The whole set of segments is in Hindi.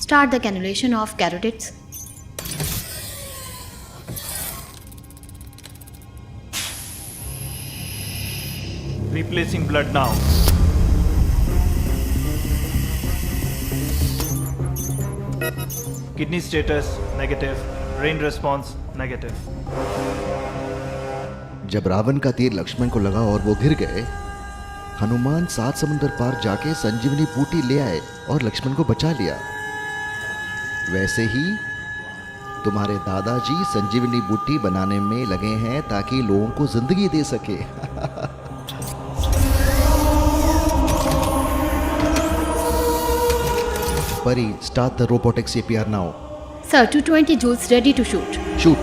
Start the cannulation of carotids. Replacing blood now. Kidney status negative. Brain response negative. जब रावण का तीर लक्ष्मण को लगा और वो गिर गए, हनुमान 7 समुंदर पार जाके संजीवनी बूटी ले आए और लक्ष्मण को बचा लिया। वैसे ही तुम्हारे दादाजी संजीवनी बूटी बनाने में लगे हैं ताकि लोगों को जिंदगी दे सके। Pari, start the robotic CPR now. Sir, 220 joules ready to shoot. Shoot.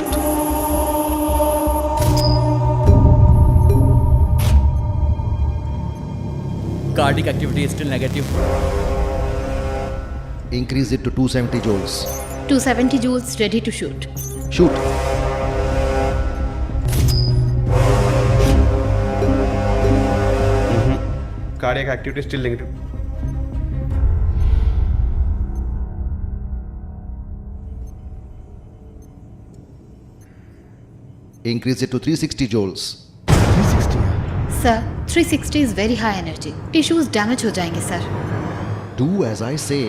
Cardiac activity is still negative. Increase it to 270 joules. 270 joules ready to shoot. Shoot. Cardiac activity is still negative. Increase it to 360 joules. 360. Sir, 360 is very high energy. Tissues damage हो जाएंगे sir. Do as I say.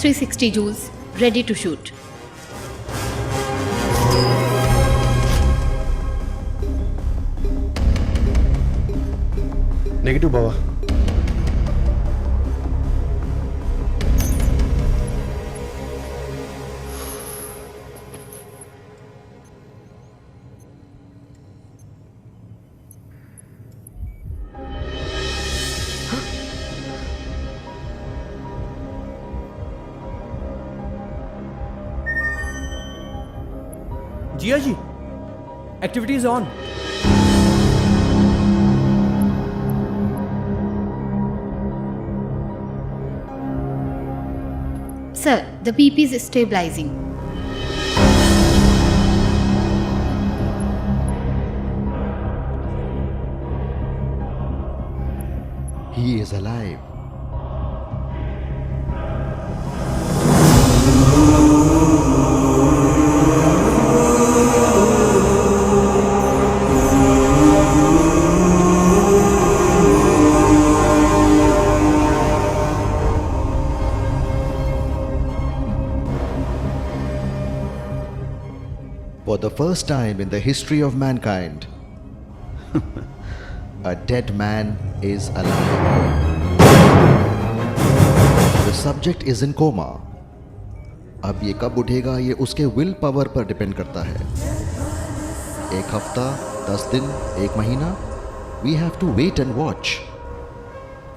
360 joules ready to shoot. Negative Baba. Jiya ji, activity is on. Sir, the BP is stabilizing. He is alive. For the first time in the history of mankind, a dead man is alive. The subject is in coma. अब ये कब उठेगा ये उसके विल पावर पर डिपेंड करता है। 1 हफ्ता, 10 दिन, 1 महीना, we have to wait and watch.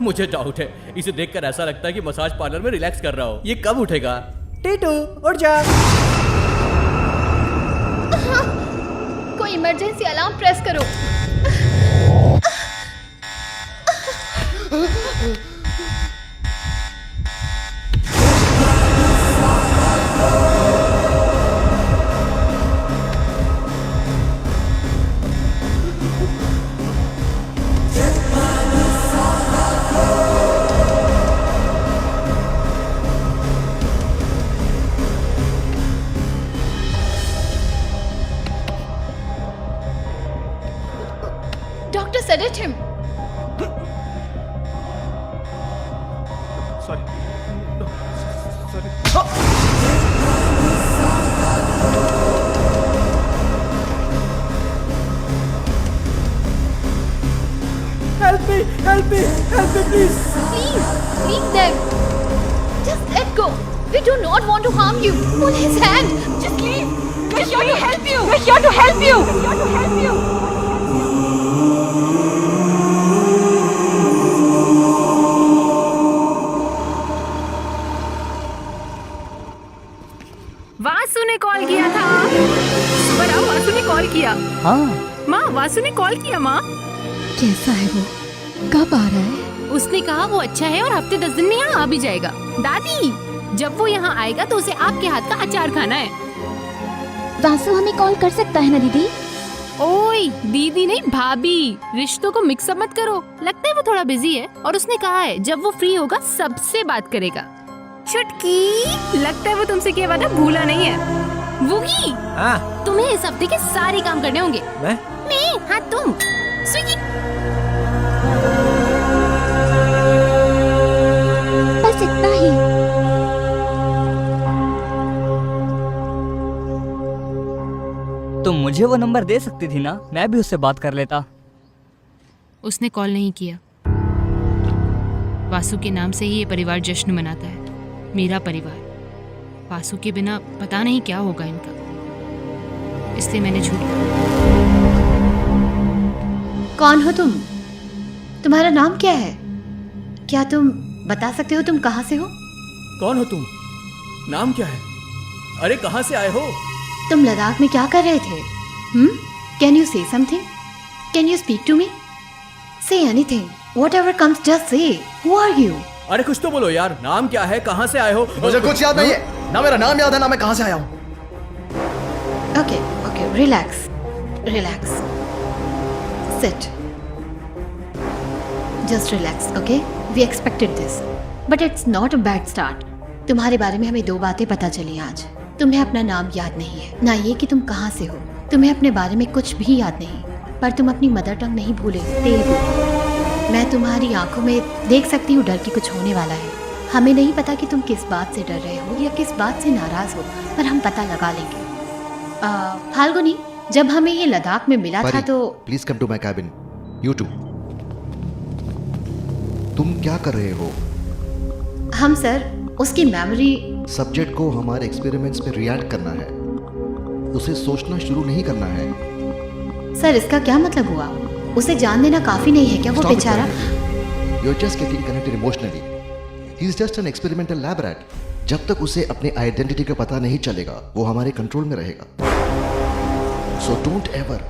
मुझे डाउट है, इसे देखकर ऐसा लगता है कि मसाज पार्लर में रिलैक्स कर रहा हो। ये कब उठेगा? टीटू, उठ जा। कोई इमरजेंसी अलार्म प्रेस करो। Doctor, sedate him. Sorry. No, sorry. Help me, please. Please, leave them. Just let go. We do not want to harm you. Pull his hand. Just leave. We're here to help you. We're here to help you. We're here to help you. Vasu ने कॉल किया था। बड़ा वासु ने कॉल किया। हाँ। माँ, वासु ने कॉल किया माँ। कैसा है वो? कब आ रहा है? उसने कहा वो अच्छा है और हफ्ते 10 दिन में यहाँ आ भी जाएगा। दादी, जब वो यहाँ आएगा तो उसे आपके हाथ का अचार खाना है। वासु हमें कॉल कर सकता है ना दीदी? ओए दीदी नहीं भाभी, रिश्तों को मिक्सअप मत करो। लगता है वो थोड़ा बिजी है और उसने कहा है जब वो फ्री होगा सबसे बात करेगा। चुटकी, लगता है वो तुमसे किया वादा भूला नहीं है। वुगी, हाँ तुम्हें इस हफ्ते के सारे काम करने होंगे। मैं हाँ तुम। स्विगी। बस इतना ही। तो मुझे वो नंबर दे सकती थी ना, मैं भी उससे बात कर लेता। उसने कॉल नहीं किया। वासु के नाम से ही ये परिवार जश्न मनाता है, मेरा परिवार। वासु के बिना पता नहीं क्या होगा इनका, इसलिए मैंने झूठ कहा। कौन हो तुम? तुम्हारा नाम क्या है? क्या तुम बता सकते हो तुम कहाँ से हो? कौन हो तुम? नाम क्या है? अरे कहाँ से आए हो? तुम लद्दाख में क्या कर रहे थे? Can you say something? Can you speak to me? Say anything, whatever comes, just say. Who are you? अरे कुछ तो बोलो यार, नाम क्या है, कहाँ से आए हो? मुझे कुछ याद नहीं है, ना मेरा नाम याद है ना मैं कहाँ से आया हूँ। Okay, okay, relax, relax. Sit. Just relax, okay? We expected this, but it's not a bad start. तुम्हारे बारे में हमें 2 बातें पता चली आज। तुम्हें अपना नाम याद नहीं है, ना ये कि तुम कहाँ से हो। तुम्हें अपने बारे में कुछ भी याद नहीं, पर तुम अपनी मदर टंग नहीं भूले, तेलुगु। मैं तुम्हारी आंखों में देख सकती हूँ डर कि कुछ होने वाला है। हमें नहीं पता कि तुम किस बात से डर रहे हो या किस बात से नाराज हो, पर हम पता लगा लेंगे। फाल्गुनी, जब हमें ये लद्दाख में मिला था तो please come to my cabin. You too. तुम क्या कर रहे हो? हम सर उसकी मेमोरी। सब्जेक्ट को हमारे एक्सपेरिमेंट्स में रिएक्ट करना है, उसे सोचना शुरू नहीं करना है। सर इसका क्या मतलब हुआ? उसे जान देना काफी नहीं है क्या? वो बेचारा। You're just getting connected emotionally. He's just an experimental lab rat. जब तक उसे अपने आइडेंटिटी का पता नहीं चलेगा, वो हमारे कंट्रोल में रहेगा। So don't ever.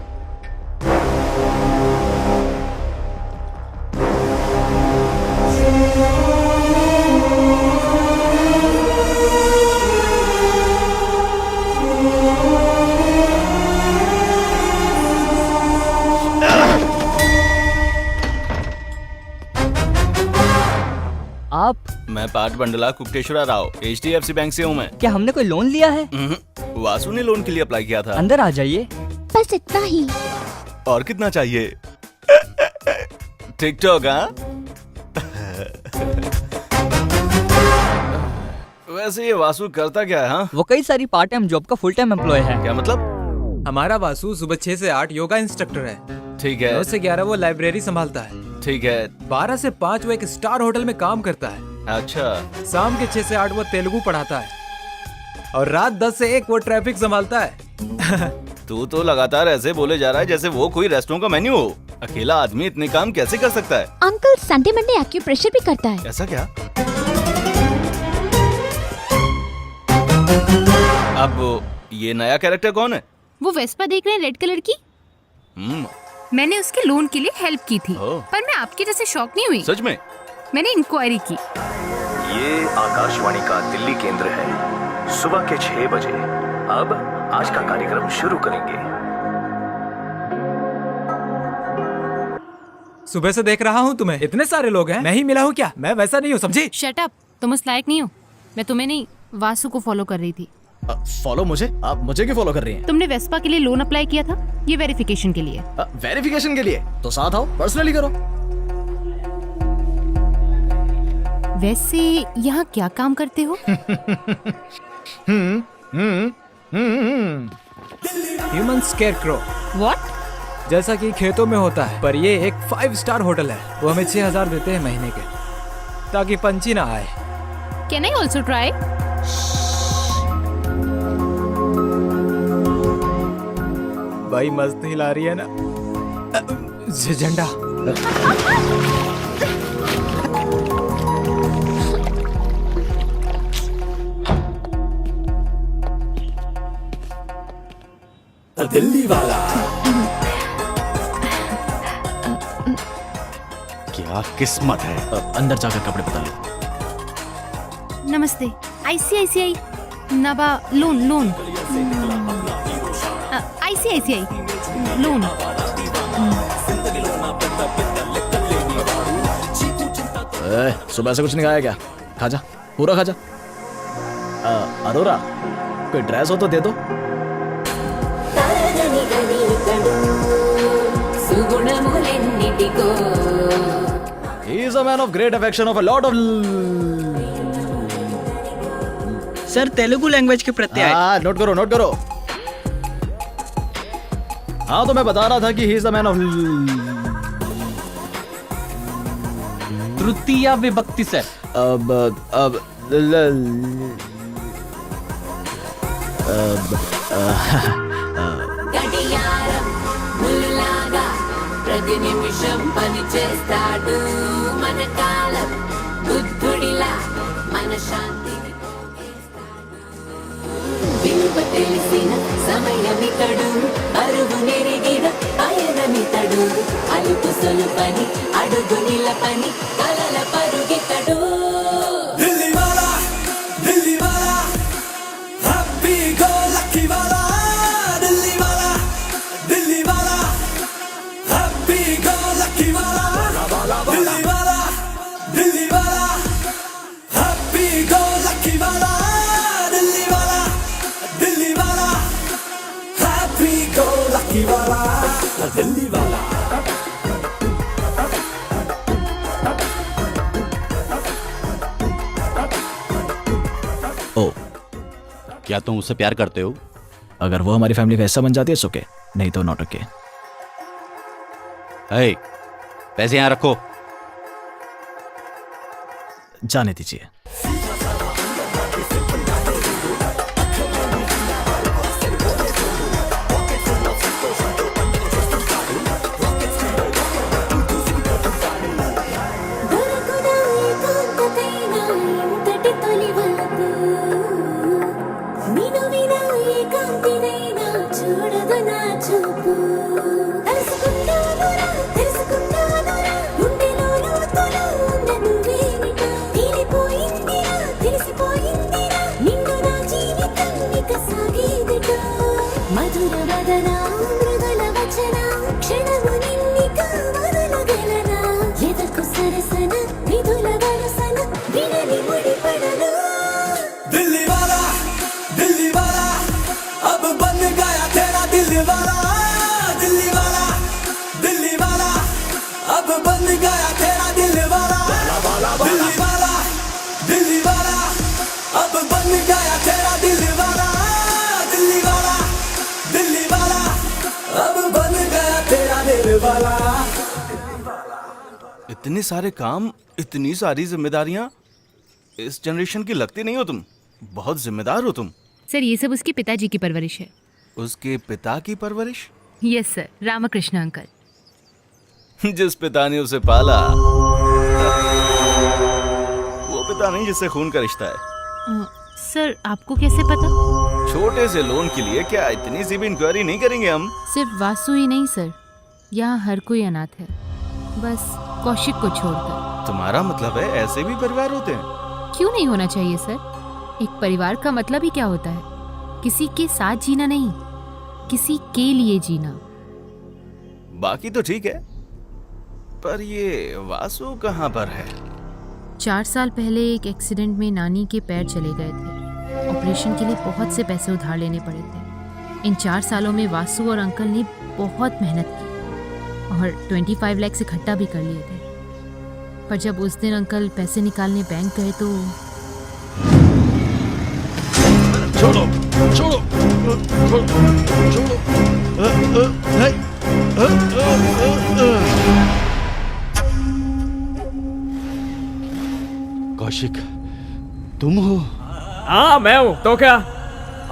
आप? मैं पाठ बंडला कुक्टेश्वरा राव, HDFC बैंक से हूँ मैं। क्या हमने कोई लोन लिया है? वासु ने लोन के लिए अप्लाई किया था। अंदर आ जाइए। बस इतना ही। और कितना चाहिए? टिकटॉक? हाँ वैसे ये वासु करता क्या है? हाँ वो कई सारी पार्ट टाइम जॉब का फुल टाइम एम्प्लॉय है। क्या मतलब? हमारा वासु सुबह 6 से 8 योगा इंस्ट्रक्टर है। ठीक है। 9 से 11 वो लाइब्रेरी संभालता है। ठीक है। 12 से 5 वो एक स्टार होटल में काम करता है। अच्छा। शाम के 6 से 8 वो तेलुगु पढ़ाता है और रात 10 से 1 वो ट्रैफिक संभालता है। तू तो लगातार ऐसे बोले जा रहा है जैसे वो कोई रेस्टोरेंट का मेन्यू हो। अकेला आदमी इतने काम कैसे कर सकता है? अंकल संडे मंडे एक्यूप्रेशर भी करता है। ऐसा क्या? अब ये नया कैरेक्टर कौन है? वो वेस्पा देख रहे हैं, रेड कलर की। मैंने उसके लोन के लिए हेल्प की थी, पर मैं आपके जैसे शॉक नहीं हुई। सच में? मैंने इंक्वायरी की। ये आकाशवाणी का दिल्ली केंद्र है। सुबह के 6 बजे अब आज का कार्यक्रम शुरू करेंगे। सुबह से देख रहा हूँ तुम्हें, इतने सारे लोग हैं। मैं ही मिला हूँ क्या? मैं वैसा नहीं हूँ, समझी? शट अप, तुम उस लायक नहीं हो। मैं तुम्हें नहीं, वासु को फॉलो कर रही थी। फॉलो मुझे? आप मुझे क्यों फॉलो कर रही हैं? तुमने वेस्पा के लिए लोन अप्लाई किया था, ये वेरिफिकेशन के लिए। वेरिफिकेशन के लिए? तो साथ आओ, पर्सनली करो। वैसे यहाँ क्या काम करते हो? Human scarecrow. व्हाट? जैसा कि खेतों में होता है, पर ये एक 5 स्टार होटल है। वो हमें 6000 देते हैं महीने के, ताकि पंछी ना आए। Can I also try? भाई मस्त हिला रही है ना झंडा। दिल्ली वाला। क्या किस्मत है। अंदर जाकर कपड़े बदल लो। नमस्ते। ICICI नबा लोन ICICI लोन। सुबह से कुछ नहीं खाया क्या? खा जा, पूरा खा जा। अरोरा, कोई ड्रेस हो तो दे दो। He is a man of great affection of a lot of sir Telugu language के प्रत्यय। नोट करो, नोट करो। हाँ तो मैं बता रहा था कि he is a man of तृतीया विभक्ति सर। ప్రతి నిమిషం పని చేస్తాడు మన కాలం బుద్ధుడిలా మన శాంతిని విలువ తెలిసిన సమయమితడు అరువు నెరిగిన పయనమితడు అలుపు సొలుపని అడుగు నిలపని కలల పరుగితడు ओ, क्या तुम उससे प्यार करते हो? अगर वो हमारी फैमिली का हिस्सा बन जाती है ओके, नहीं तो नॉट ओके। हे, पैसे यहाँ रखो। जाने दीजिए। इतने सारे काम, इतनी सारी जिम्मेदारियां, इस जनरेशन की लगती नहीं हो तुम। बहुत जिम्मेदार हो तुम। सर ये सब उसके पिताजी की परवरिश है। उसके पिता की परवरिश? Yes sir, Ramakrishna uncle. जिस पिता ने उसे पाला वो पिता नहीं जिससे खून का रिश्ता है। सर आपको कैसे पता? छोटे से लोन के लिए क्या इतनी सी भी इंक्वायरी नहीं करेंगे हम? सिर्फ वासु ही नहीं सर, यहाँ हर कोई अनाथ है, बस कौशिक को छोड़कर। तुम्हारा मतलब है ऐसे भी परिवार होते हैं? क्यों नहीं होना चाहिए सर? एक परिवार का मतलब ही क्या होता है? किसी के साथ जीना नहीं, किसी के लिए जीना। बाकी तो ठीक है, पर ये वासु कहाँ पर है? 4 साल पहले एक एक्सीडेंट में नानी के पैर चले गए थे। ऑपरेशन के लिए बहुत से पैसे उधार लेने पड़े थे। इन 4 सालों में वासु और अंकल ने बहुत मेहनत की और 25 लाख इकट्ठा भी कर लिए थे। पर जब उस दिन अंकल पैसे निकालने बैंक गए तो छोड़ो छोड़ो छोड़ो। कौशिक तुम हो? हाँ मैं हूँ। तो क्या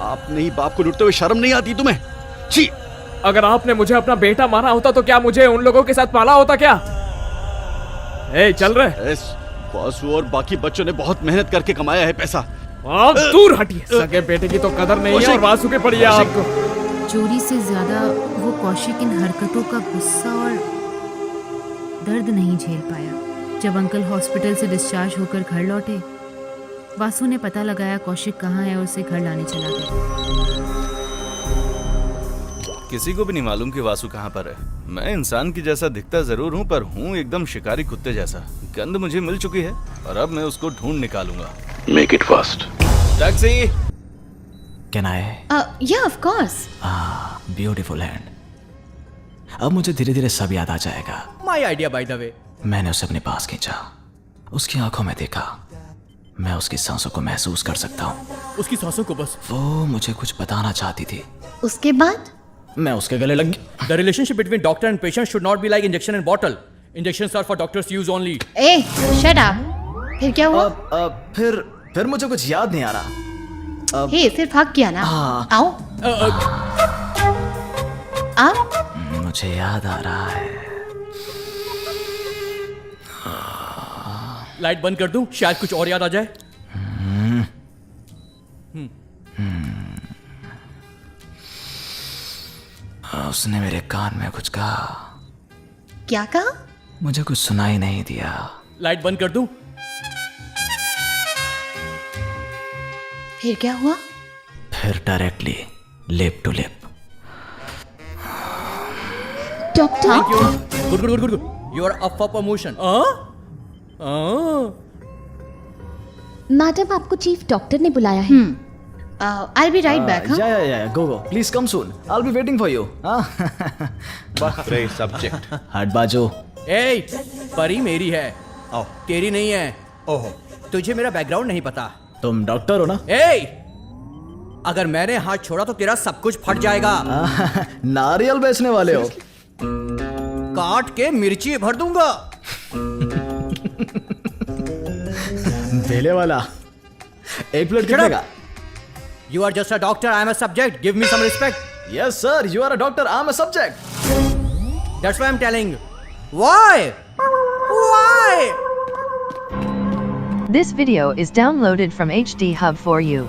आपने ही बाप को लूटते हुए शर्म नहीं आती तुम्हें? छी! अगर आपने मुझे अपना बेटा माना होता तो क्या मुझे उन लोगों के साथ पाला होता क्या? ए, चल रहे। वासु और बाकी बच्चों ने बहुत मेहनत करके कमाया है पैसा। आप दूर हटिए। सगे बेटे की तो कदर नहीं है और वासु के पड़ी है आपको। चोरी से ज्यादा वो कौशिक इन हरकतों का गुस्सा और दर्द नहीं झेल पाया। जब अंकल हॉस्पिटल से डिस्चार्ज होकर घर लौटे, वासु ने पता लगाया कौशिक कहाँ है और उसे घर लाने चला गया। किसी को भी नहीं मालूम कि वासु कहाँ पर है। मैं इंसान की जैसा दिखता जरूर हूँ, पर हूँ एकदम शिकारी कुत्ते जैसा। गंध मुझे मिल चुकी है और अब मैं उसको ढूंढ निकालूंगा। Make it fast. Taxi. Can I? Yeah, of course. Beautiful hand. अब मुझे धीरे धीरे सब याद आ जाएगा। My idea by the way. मैंने उसे अपने पास खींचा, उसकी आंखों में देखा, मैं उसकी सांसों को महसूस कर सकता हूँ। उसकी सांसों को बस। वो मुझे कुछ बताना चाहती थी। उसके बाद मैं उसके गले लग गया। The relationship between doctor and patient should not be like injection and bottle. Injections are for doctors use only. ए, shut up. फिर क्या हुआ? फिर मुझे कुछ याद नहीं आ रहा। हे, सिर्फ हक किया ना? आओ। आप? मुझे याद आ रहा है। लाइट बंद कर दूं, शायद कुछ और याद आ जाए। उसने मेरे कान में कुछ कहा। क्या कहा? मुझे कुछ सुनाई नहीं दिया। लाइट बंद कर दूं? फिर क्या हुआ? फिर directly lip to lip. Doctor, good good good good. You are up for promotion. Madam आपको चीफ डॉक्टर ने बुलाया है। I'll be right back. Yeah. Go. Please come soon. I'll be waiting for you. Great subject. हट बाजो। ए, परी मेरी है, तेरी नहीं है। ओहो, तुझे मेरा बैकग्राउंड नहीं पता। तुम डॉक्टर हो ना? ए, अगर मैंने हाथ छोड़ा तो तेरा सब कुछ फट जाएगा। नारियल बेचने वाले हो? काट के मिर्ची भर दूंगा। बेले वाला एक प्लेट कितने का? You are just a doctor. I am a subject. Give me some respect. Yes, sir. You are a doctor. I am a subject. That's why I'm telling. Why? Why? This video is downloaded from HD Hub for you.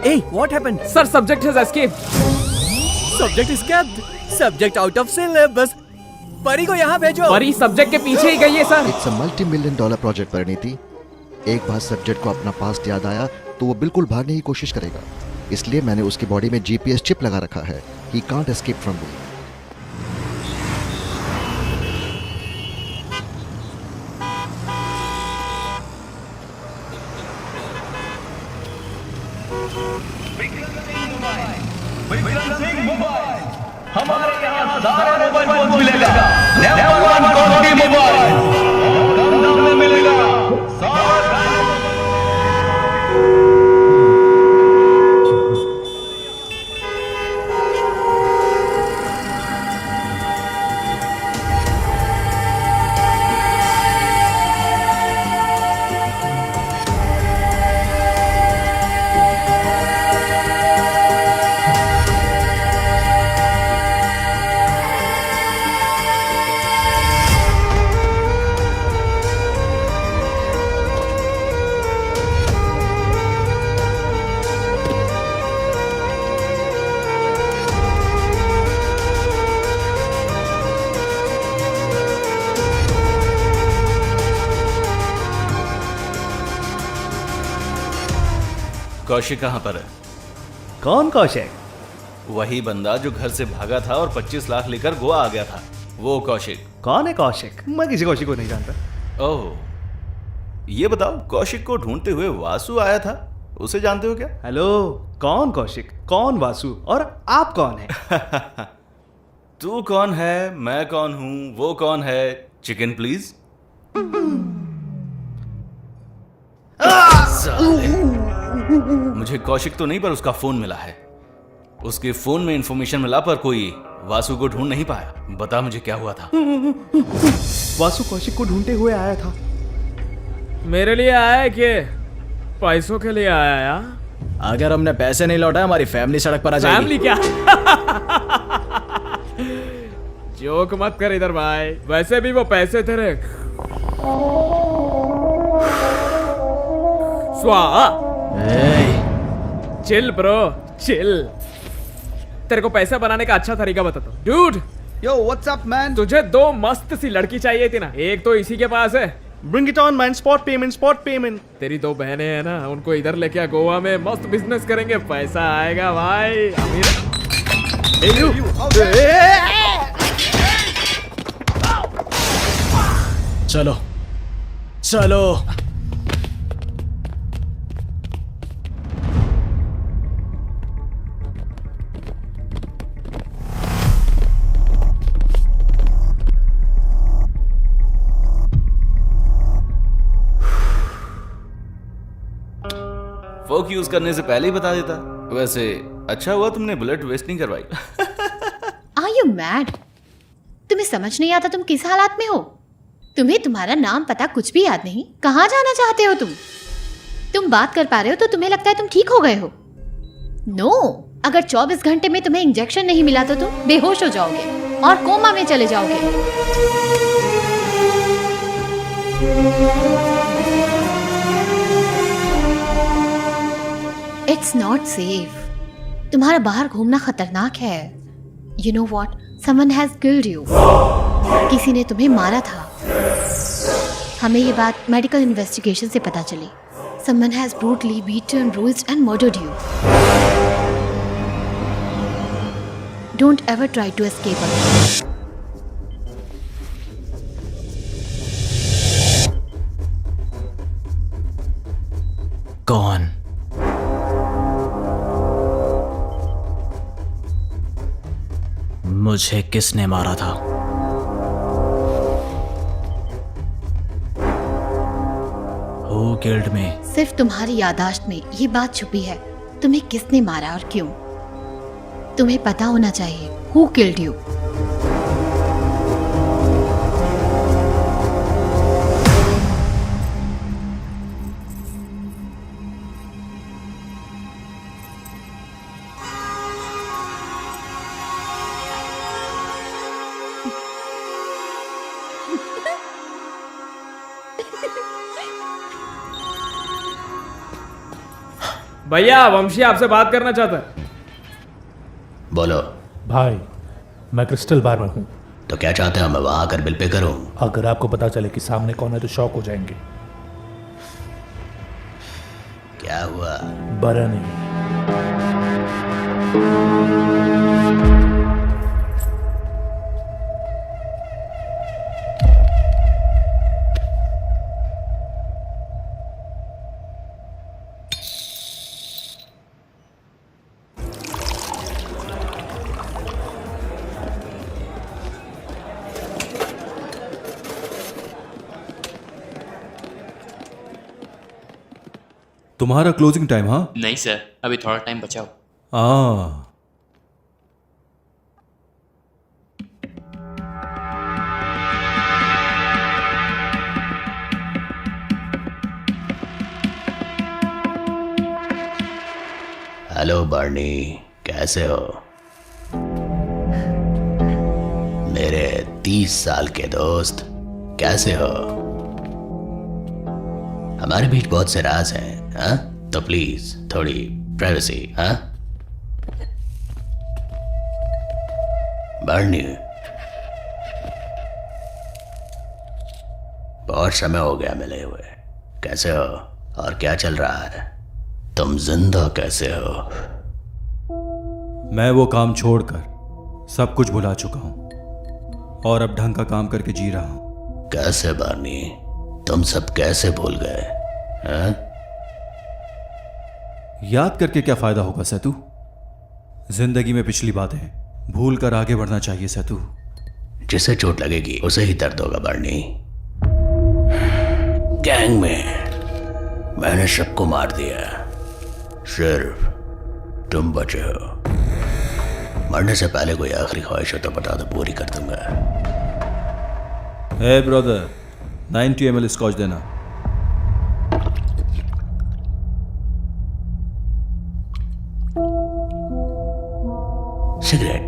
Hey, what happened? Sir, subject has escaped. Subject escaped. Subject out of syllabus. परी को यहाँ भेजो। परी सब्जेक्ट के पीछे ही गई है sir. It's a multi-million dollar project Parineeti. एक बार सब्जेक्ट को अपना पास्ट याद आया तो वो बिल्कुल भागने की कोशिश करेगा। इसलिए मैंने उसकी बॉडी में जीपीएस चिप लगा रखा है। He can't escape from me. हमारे यहाँ सारे मोबाइल फोन मिलेगा। नंबर 1 क्वालिटी मोबाइल कम दाम में मिलेगा। कौशिक कहाँ पर है? कौन कौशिक? वही बंदा जो घर से भागा था और 25 लाख लेकर गोवा आ गया था, वो कौशिक। कौन है कौशिक? मैं किसी कौशिक को नहीं जानता। ओह, ये बताओ, कौशिक को ढूंढते हुए वासु आया था, उसे जानते हो क्या? हेलो, कौन कौशिक, कौन वासु और आप कौन है? तू कौन है, मैं कौन हूं, वो कौन है? Chicken please. मुझे कौशिक तो नहीं, पर उसका फोन मिला है। उसके फोन में इंफॉर्मेशन मिला, पर कोई वासु को ढूंढ नहीं पाया। बता मुझे क्या हुआ था? वासु कौशिक को ढूंढते हुए आया था। मेरे लिए आया है कि पैसों के लिए आया यार? अगर हमने पैसे नहीं लौटाए हमारी फैमिली सड़क पर आ जाएगी। फैमिली क्या? जोक मत कर इधर भाई, वैसे भी वो पैसे तेरे स्वाहा। Chill bro, chill. तेरे को पैसा बनाने का अच्छा तरीका बताता हूँ। Dude, Yo, what's up, man? तुझे 2 मस्त सी लड़की चाहिए थी ना, एक तो इसी के पास है। Bring it on, man. Spot payment, spot payment. तेरी 2 बहनें हैं ना, उनको इधर लेके आ, गोवा में मस्त बिजनेस करेंगे, पैसा आएगा भाई। अमीर चलो चलो। फोक यूज करने से पहले ही बता देता। वैसे अच्छा हुआ तुमने बुलेट वेस्ट नहीं करवाई। Are you mad? तुम्हें समझ नहीं आता तुम किस हालात में हो? तुम्हें तुम्हारा नाम पता कुछ भी याद नहीं। कहाँ जाना चाहते हो तुम? तुम बात कर पा रहे हो तो तुम्हें लगता है तुम ठीक हो गए हो। नो, अगर 24 घंटे में तुम्हें इंजेक्शन नहीं मिला तो तुम बेहोश हो जाओगे और कोमा में चले जाओगे। It's not safe. तुम्हारा बाहर घूमना खतरनाक है। You know what? Someone has killed you. किसी ने तुम्हें मारा था। हमें ये बात मेडिकल इन्वेस्टिगेशन से पता चली। Someone has brutally beaten, bruised and murdered you. Don't ever try to escape again. कौन? मुझे किसने मारा था? Who killed me? सिर्फ तुम्हारी यादाश्त में ये बात छुपी है, तुम्हें किसने मारा और क्यों। तुम्हें पता होना चाहिए Who killed you? भैया, वंशी आपसे बात करना चाहता है। बोलो भाई, मैं क्रिस्टल बार में हूँ। तो क्या चाहते हो मैं वहां आकर बिल पे करूं? अगर आपको पता चले कि सामने कौन है तो शॉक हो जाएंगे। क्या हुआ? बरा नहीं। तुम्हारा क्लोजिंग टाइम? हाँ नहीं सर, अभी थोड़ा टाइम बचाओ। हेलो बर्नी, कैसे हो? मेरे 30 साल के दोस्त, कैसे हो? हमारे बीच बहुत से राज हैं, हाँ? तो प्लीज थोड़ी प्राइवेसी, हाँ? बर्नी, बहुत समय हो गया मिले हुए। कैसे हो और क्या चल रहा है? तुम जिंदा कैसे हो? मैं वो काम छोड़कर सब कुछ भुला चुका हूं और अब ढंग का काम करके जी रहा हूं। कैसे बर्नी, तुम सब कैसे भूल गए? हाँ? याद करके क्या फायदा होगा सेतु? जिंदगी में पिछली बातें भूल कर आगे बढ़ना चाहिए सेतु। जिसे चोट लगेगी उसे ही दर्द होगा बर्नी। गैंग में मैंने सबको मार दिया, सिर्फ तुम बचे हो। मरने से पहले कोई आखिरी ख्वाहिश हो तो बता दो, पूरी कर दूंगा। हे ब्रदर, 90 ml स्कॉच देना। सिगरेट?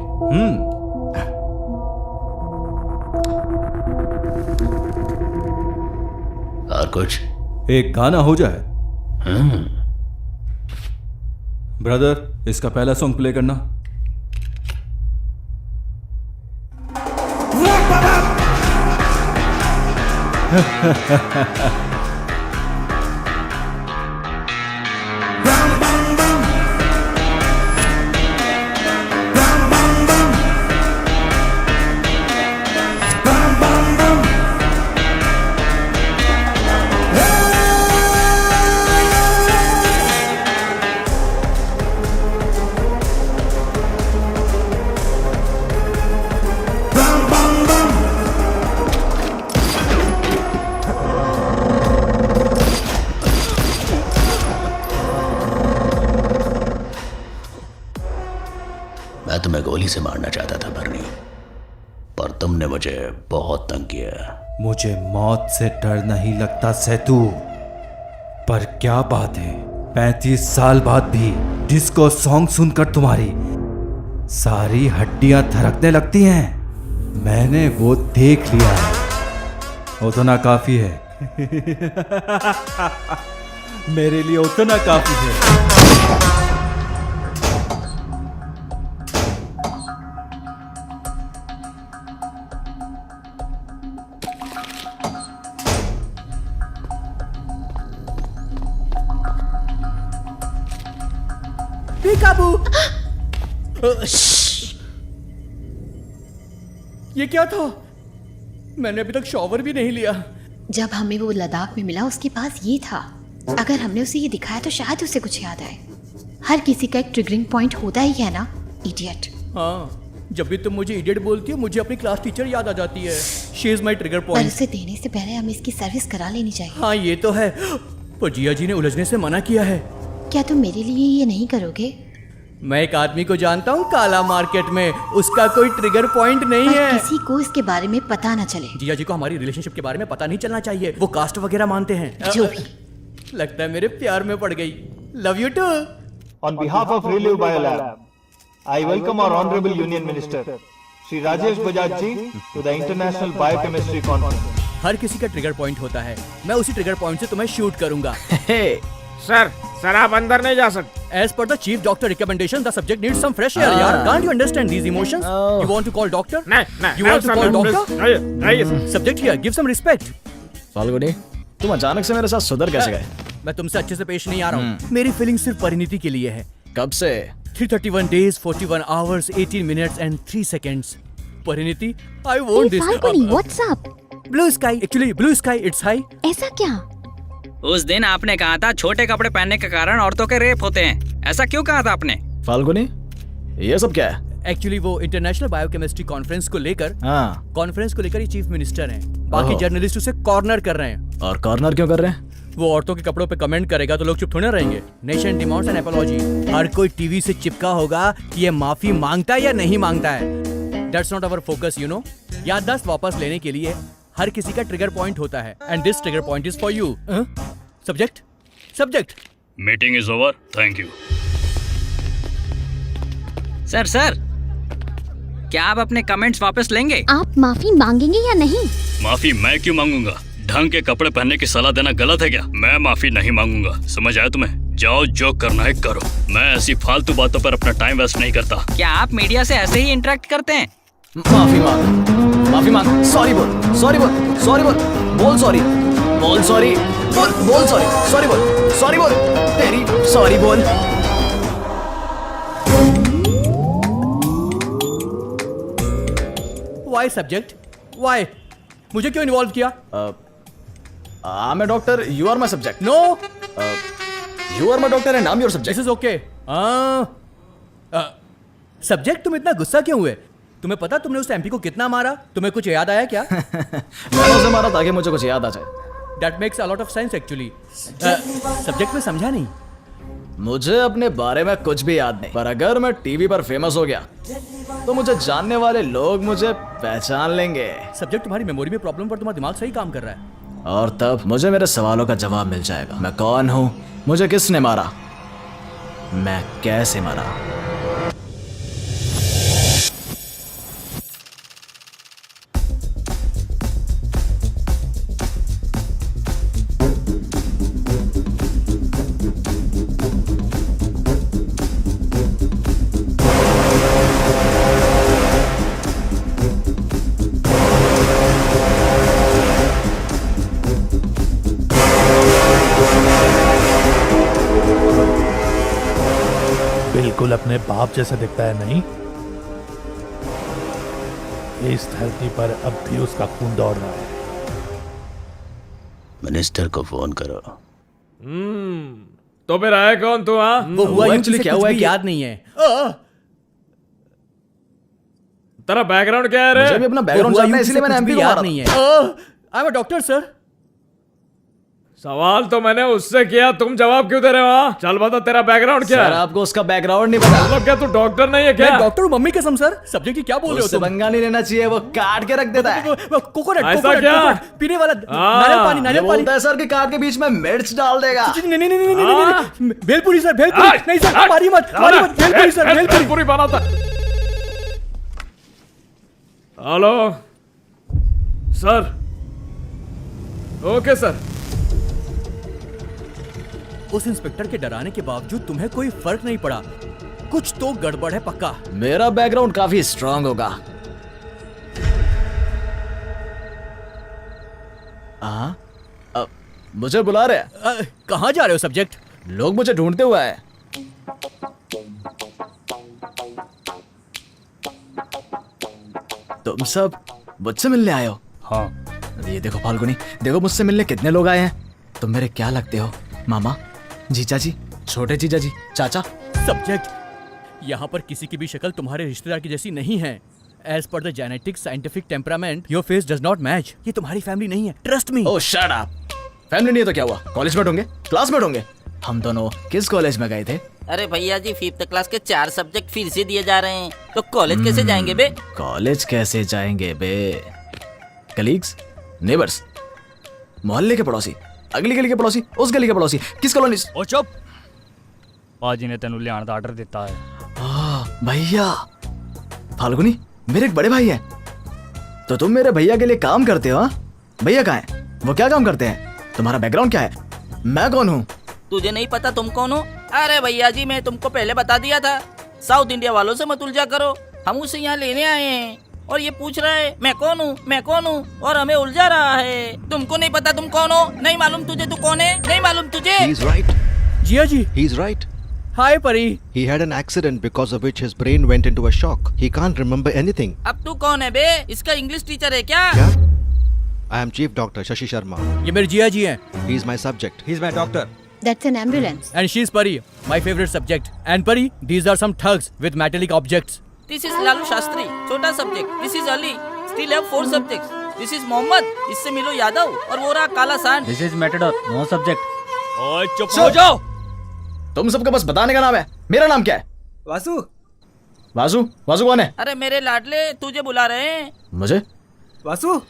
और कुछ? एक गाना हो जाए। ब्रदर, इसका पहला सॉन्ग प्ले करना। मैं तुम्हें गोली से मारना चाहता था बर्नी, पर तुमने मुझे बहुत तंग किया। मुझे मौत से डर नहीं लगता सेतु, पर क्या बात है 35 साल बाद भी डिस्को सॉन्ग सुनकर तुम्हारी सारी हड्डियां थरकने लगती हैं। मैंने वो देख लिया है, उतना काफी है। मेरे लिए उतना काफी है। काबू। ये क्या था? मैंने अभी तक शॉवर भी नहीं लिया। जब हमें वो लद्दाख में मिला उसके पास ये था। अगर हमने उसे ये दिखाया तो शायद उसे कुछ याद आए। हर किसी का एक ट्रिगरिंग पॉइंट होता ही है ना, इडियट। हाँ, जब भी तुम मुझे इडियट बोलती हो मुझे अपनी क्लास टीचर याद आ जाती है। शी इज माई ट्रिगर पर पॉइंट। उसे देने से पहले हमें इसकी सर्विस करा लेनी चाहिए। हाँ ये तो है, पर जिया जी ने उलझने से मना किया है। क्या तुम मेरे लिए ये नहीं करोगे? मैं एक आदमी को जानता हूँ काला मार्केट में, उसका कोई ट्रिगर पॉइंट नहीं पर है। किसी को इसके बारे में पता ना चले। जिया जी को हमारी रिलेशनशिप के बारे में पता नहीं चलना चाहिए। वो कास्ट वगैरह मानते हैं। जो भी। लगता है मेरे प्यार में पड़ गई। Love you too. On behalf of Relive Biolab, I welcome our Honorable Union Minister, Shri Rajesh Bajaj ji, to the International Biochemistry Conference. हर किसी का ट्रिगर पॉइंट होता है। मैं उसी ट्रिगर पॉइंट से तुम्हें शूट करूंगा। सर आप अंदर नहीं जा सकते। As per the chief doctor recommendation, the subject needs some fresh air. यार, can't you understand these emotions? You want to call doctor? नहीं, You want to call doctor? नहीं, Subject here, give some respect. Falguni, तुम अचानक से मेरे साथ सुधर कैसे गए? मैं तुमसे अच्छे से पेश नहीं आ रहा हूँ। मेरी फीलिंग सिर्फ परिणीति के लिए है। कब से? 331 days, 41 hours, 18 minutes and 3 seconds. Parineeti, I want this. What's up? Blue sky, actually blue sky, it's high. ऐसा क्या? उस दिन आपने कहा था छोटे कपड़े पहनने के कारण औरतों के रेप होते हैं। ऐसा क्यों कहा था आपने? फाल्गुनी, ये सब क्या है? एक्चुअली वो इंटरनेशनल बायोकेमिस्ट्री कॉन्फ्रेंस को लेकर ये चीफ मिनिस्टर हैं। बाकी जर्नलिस्ट उसे कॉर्नर कर रहे हैं। और कॉर्नर क्यों कर रहे हैं? वो औरतों के कपड़ों पे कमेंट करेगा तो लोग चुप थोड़े रहेंगे। Nation demands an apology. हर कोई टीवी से चिपका होगा कि ये माफी मांगता है या नहीं मांगता है। That's not our focus, you know. याददाश्त वापस लेने के लिए हर किसी का ट्रिगर पॉइंट होता है, and this trigger point is for you. Subject meeting is over, thank you. Sir क्या आप अपने कमेंट्स वापस लेंगे? आप माफी मांगेंगे या नहीं? माफी मैं क्यों मांगूंगा? ढंग के कपड़े पहनने की सलाह देना गलत है क्या? मैं माफी नहीं मांगूंगा, समझ आया तुम्हें? जाओ जो करना है करो, मैं ऐसी फालतू बातों पर अपना टाइम वेस्ट नहीं करता। क्या आप मीडिया से ऐसे ही इंटरेक्ट करते हैं? माफी मांग, सॉरी बोल, बोल सॉरी, तेरी सॉरी बोल। Why subject? Why? मुझे क्यों इन्वॉल्व किया? I'm a doctor, you are my subject. No. You are my doctor and I'm your subject. This is okay. Subject, तुम इतना गुस्सा क्यों हुए? तुम्हें पता तुमने उस एमपी को कितना मारा? तुम्हें कुछ याद आया क्या? मैंने उसे मारा ताकि मुझे कुछ याद आ जाए। That makes a lot of sense actually. Subject में समझा नहीं। मुझे अपने बारे में कुछ भी याद नहीं, पर अगर मैं टीवी पर फेमस हो गया तो मुझे जानने वाले लोग मुझे पहचान लेंगे। सब्जेक्ट, तुम्हारी मेमोरी में प्रॉब्लम पर तुम्हारा दिमाग सही काम कर रहा है। और तब मुझे मेरे सवालों का जवाब मिल जाएगा। मैं कौन हूँ, मुझे किसने मारा, मैं कैसे मरा। बिल्कुल अपने बाप जैसा दिखता है नहीं? इस धरती पर अब भी उसका खून दौड़ रहा है। मिनिस्टर को फोन करो। तो फिर आया कौन तू? हाँ, वो हुआ एक्चुअली क्या हुआ है याद नहीं है। तेरा बैकग्राउंड क्या है रे? मुझे भी अपना बैकग्राउंड जानना है, इसलिए मैंने एमपी को मारा। नहीं है। I am a doctor sir. सवाल तो मैंने उससे किया, तुम जवाब क्यों दे रहे हो? हाँ? चल बता तेरा बैकग्राउंड क्या सर है? आपको उसका बैकग्राउंड नहीं पता? मतलब क्या तू डॉक्टर नहीं है क्या? मैं डॉक्टर हूँ, मम्मी कसम सर। सब्जेक्ट की क्या बोल रहे हो उससे तुम? पंगा नहीं लेना चाहिए, वो काट के रख देता है। कोकोनट, ऐसा क्या? पीने वाला नारियल पानी, ये नारियल पानी। बोलता है सर कि काट के बीच में मिर्च डाल देगा। नहीं नहीं नहीं नहीं, भेलपुरी सर, भेलपुरी। नहीं सर, मारी मत, भेलपुरी सर, भेलपुरी बनाता। Hello sir. Okay sir. उस इंस्पेक्टर के डराने के बावजूद तुम्हें कोई फर्क नहीं पड़ा। कुछ तो गड़बड़ है पक्का। मेरा बैकग्राउंड काफी स्ट्रांग होगा। मुझे बुला रहे हैं। कहाँ जा रहे हो सब्जेक्ट? लोग मुझे ढूंढते हुए आए। तुम सब मुझसे मिलने आए हो? हाँ। ये देखो फाल्गुनी, देखो मुझसे मिलने कितने लोग आए हैं। तुम मेरे क्या लगते हो? मामा, जीजा जी, छोटे जीजा जी, चाचा। सब्जेक्ट, यहाँ पर किसी की भी शक्ल तुम्हारे रिश्तेदार की जैसी नहीं है। As per the genetic scientific temperament, your face does not match. ये तुम्हारी फैमिली नहीं है, trust me. Oh shut up. Family नहीं है तो क्या हुआ? कॉलेजमेट होंगे, क्लासमेट होंगे। हम दोनों किस कॉलेज में गए थे? अरे भैया जी, 5th क्लास के 4 सब्जेक्ट फिर से दिए जा रहे हैं, तो कॉलेज कैसे जाएंगे बे? कॉलेज कैसे जाएंगे बे? कलीग्स, नेबर्स, मोहल्ले के पड़ोसी, अगली गली के पड़ोसी, उस गली के पड़ोसी, किस कॉलोनी? ओ चुप। पाजी ने तेनू लियाण दा ऑर्डर दिता है। भैया, फाल्गुनी मेरे एक बड़े भाई हैं। तो तुम मेरे भैया के लिए काम करते हो? भैया कहाँ हैं? वो क्या काम करते हैं? तुम्हारा बैकग्राउंड क्या है? मैं कौन हूँ? तुझे नहीं पता तुम कौन हो? अरे भैया जी, मैं तुमको पहले बता दिया था। साउथ इंडिया वालों से मत उलझा करो। हम उसे यहाँ लेने आए हैं और ये पूछ रहा है मैं कौन हूँ, मैं कौन हूँ, और हमें उलझा रहा है। तुमको नहीं पता तुम कौन हो? नहीं मालूम तुझे तू कौन है? नहीं मालूम तुझे? He's right. जिया जी। He's right. Hi परी। He had an accident because of which his brain went into a shock. He can't remember anything. अब तू कौन है बे? इसका इंग्लिश टीचर है क्या? I am Chief Doctor Shashi Sharma. ये मेरे जिया जी हैं। He is my subject. He is my doctor. That's an ambulance. And she is Pari, my favorite subject. And Pari, these are some thugs with metallic objects. This is Lalu Shastri, छोटा subject. This is Ali, still have 4 subjects. This is Mohammed, इससे मिलो यादव, और वो रहा काला सांड। This is Matador, no subject. ओए चुप हो जाओ। तुम सबका बस बताने का नाम है। मेरा नाम क्या है? वासु। वासु? वासु कौन है? अरे मेरे लाडले, तुझे बुला रहे हैं। मुझे? वासु,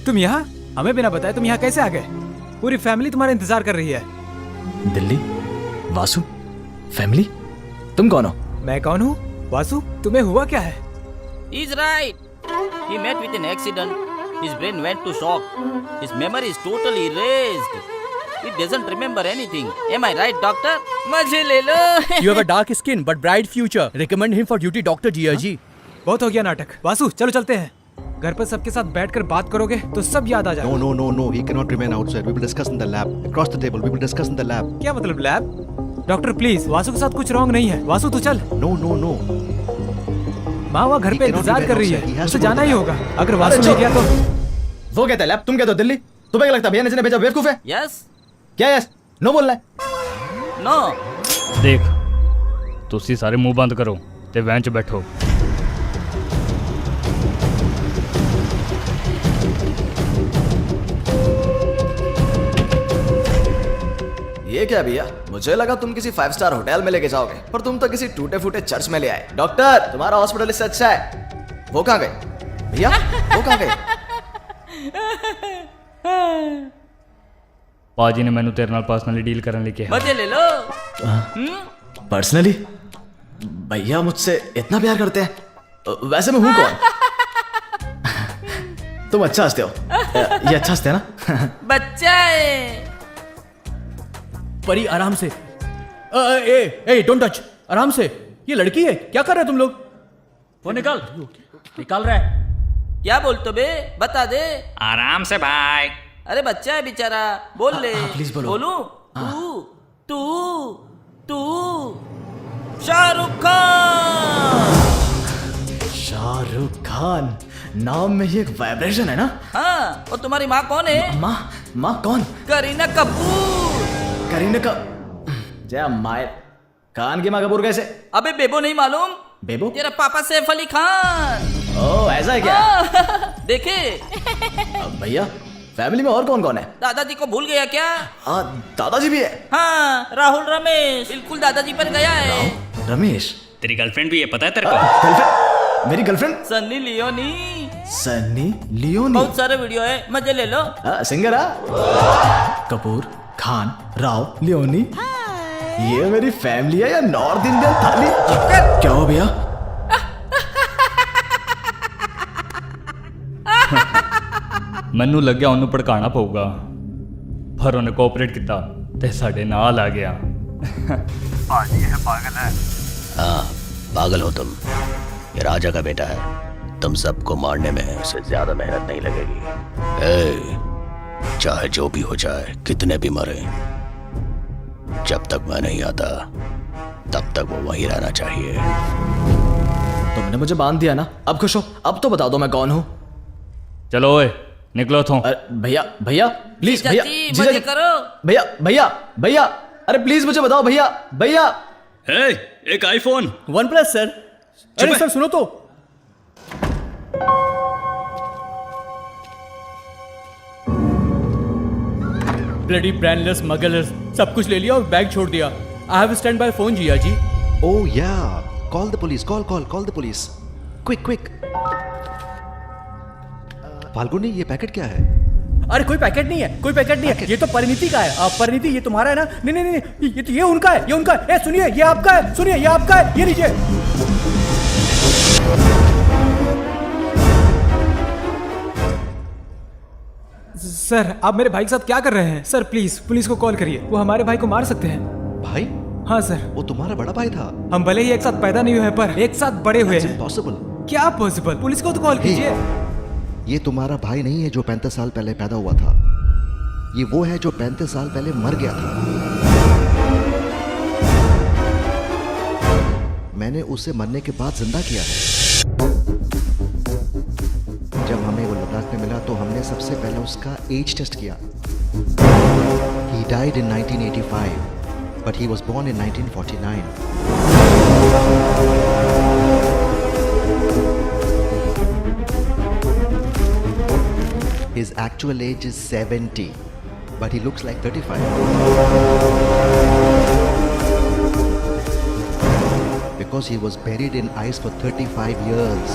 तुम यहाँ? हमें बिना बताए तुम यहाँ कैसे आ गए? पूरी फैमिली तुम्हारा इंतजार कर रही है। दिल्ली? वासु? फैमिली? तुम कौन हो? मैं कौन हूँ? वासु, तुम्हें हुआ क्या है? He's right. He met with an accident. His brain went to shock. His memory is totally erased. He doesn't remember anything. Am I right, doctor? मुझे ले लो। You have a dark skin but bright future. Recommend him for duty, Doctor जिया जी। बहुत हो गया नाटक। वासु, चलो चलते हैं। घर पर सबके साथ बैठकर बात करोगे तो सब याद आ जाएगा। No. He cannot remain outside. We will discuss in the lab. Across the table. We will discuss in the lab. क्या मतलब लैब? डॉक्टर प्लीज, वासु के साथ कुछ रॉन्ग नहीं है। वासु तू चल। No. माँ वहाँ घर पे इंतजार कर रही है, उसे जाना ही होगा। अगर वासु नहीं गया तो वो कहता है लैब, तुम कहते हो दिल्ली। तुम्हें क्या लगता है भैया ने जिन्हें भेजा बेवकूफ है? Yes. क्या यस? नो बोलना है? No. देख, तुसी सारे मुंह बंद करो ते वैन च बैठो। ये क्या भैया? मुझे लगा तुम किसी 5 स्टार होटल में लेके जाओगे, पर तुम तो किसी टूटे फूटे चर्च में ले आए। डॉक्टर, तुम्हारा हॉस्पिटल इससे अच्छा है। वो कहाँ गए भैया? वो कहाँ गए? पाजी ने मैनू तेरे नाल पर्सनली डील करने लेके मजे ले लो। पर्सनली? भैया मुझसे इतना प्यार करते हैं? वैसे मैं हूँ कौन? तुम अच्छा हंसते हो। ये अच्छा हंसते हैं ना? बच्चा है। परी आराम से। ए डोंट टच। आराम से। ये लड़की है, क्या कर रहे हो तुम लोग? वो निकाल रहा है। क्या बोलते बे? बता दे। आराम से भाई। अरे बच्चा है बेचारा, बोल ले। प्लीज बोलो। बोलूं? तू शाहरुख खान। खान, नाम में ही एक वाइब्रेशन है ना? हाँ, और तुम्हारी माँ कौन है? माँ कौन? करीना कपूर। करीना का जय माय खान की माँ कपूर कैसे? अबे बेबो नहीं मालूम? बेबो? तेरा पापा सैफ अली खान। ओह ऐसा है क्या? देखे? भैया फैमिली में और कौन कौन है? दादाजी को भूल गया क्या? दादाजी भी है? हाँ, राहुल रमेश बिल्कुल दादाजी पर गया है। रमेश? तेरी गर्लफ्रेंड भी है पता है तेरे को? गर्लफ्रेंड? मेरी girlfriend? Sunny Leone. Sunny Leone? बहुत सारे वीडियो है, मजे ले लो। Singer Kapoor, Khan, Rao, Leone. ये मेरी फैमिली है या नॉर्थ इंडियन थाली? क्या हो भैया? ਮੈਨੂੰ ਲੱਗਿਆ ਉਹਨੂੰ ਭੜਕਾਣਾ ਪਊਗਾ ਪਰ ਉਹਨੇ ਕੋਆਪਰੇਟ ਕੀਤਾ ਤੇ ਸਾਡੇ ਨਾਲ ਆ ਗਿਆ पाजी है पागल है। हाँ पागल हो तुम। ये राजा का बेटा है, तुम सबको मारने में उसे ज्यादा मेहनत नहीं लगेगी। चाहे जो भी हो जाए, कितने भी मरे, जब तक मैं नहीं आता तब तक वो वहीं रहना चाहिए। तुमने मुझे बांध दिया ना, अब खुश हो? अब तो बता दो मैं कौन हूँ। चलो ओए निकलो तो। भैया भैया प्लीज भैया, मजे करो। भैया भैया भैया, अरे प्लीज मुझे बताओ भैया भैया। एक आईफोन OnePlus सर। अरे सर सुनो तो। ब्लडी ब्रांडलेस स्मगलर्स सब कुछ ले लिया और बैग छोड़ दिया। I have stand by phone Jiya ji. Oh yeah, call the police, call the police. Quick. Falguni ये पैकेट क्या है? अरे कोई पैकेट नहीं है, कोई पैकेट नहीं है, ये तो परिणीति का है। परिणीति ये तुम्हारा है ना? नहीं ये तो ये उनका है, ये उनका है। सुनिए ये आपका है, सुनिए ये आपका है, ये लीजिए। सर आप मेरे भाई के साथ क्या कर रहे हैं? सर प्लीज पुलिस को कॉल करिए, वो हमारे भाई को मार सकते हैं। भाई? हाँ सर। वो तुम्हारा बड़ा भाई था? हम भले ही एक साथ पैदा नहीं हुए हैं पर एक साथ बड़े हुए हैं। इम्पॉसिबल। क्या पॉसिबल? पुलिस को तो कॉल कीजिए। ये तुम्हारा भाई नहीं है जो 35 साल पहले पैदा हुआ था, ये वो है जो 35 साल पहले मर गया था। मैंने उसे मरने के बाद जिंदा किया है। जब हमें वो लद्दाख में मिला तो हमने सबसे पहले उसका एज टेस्ट किया। He died in 1985, but he was born in 1949. His actual age is 70, but he looks like 35. Because he was buried in ice for 35 years.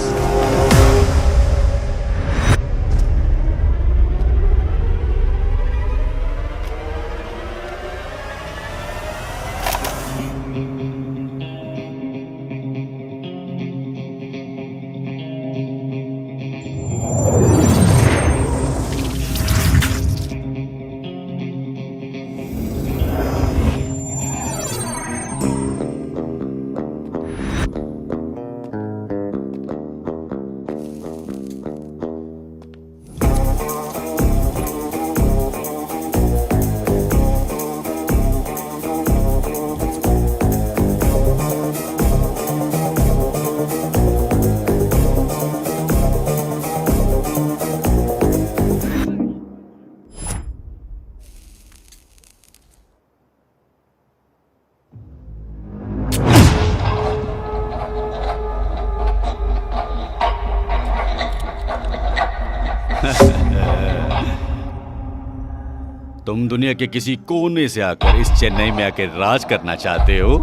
तुम दुनिया के किसी कोने से आकर इस चेन्नई में आकर राज करना चाहते हो?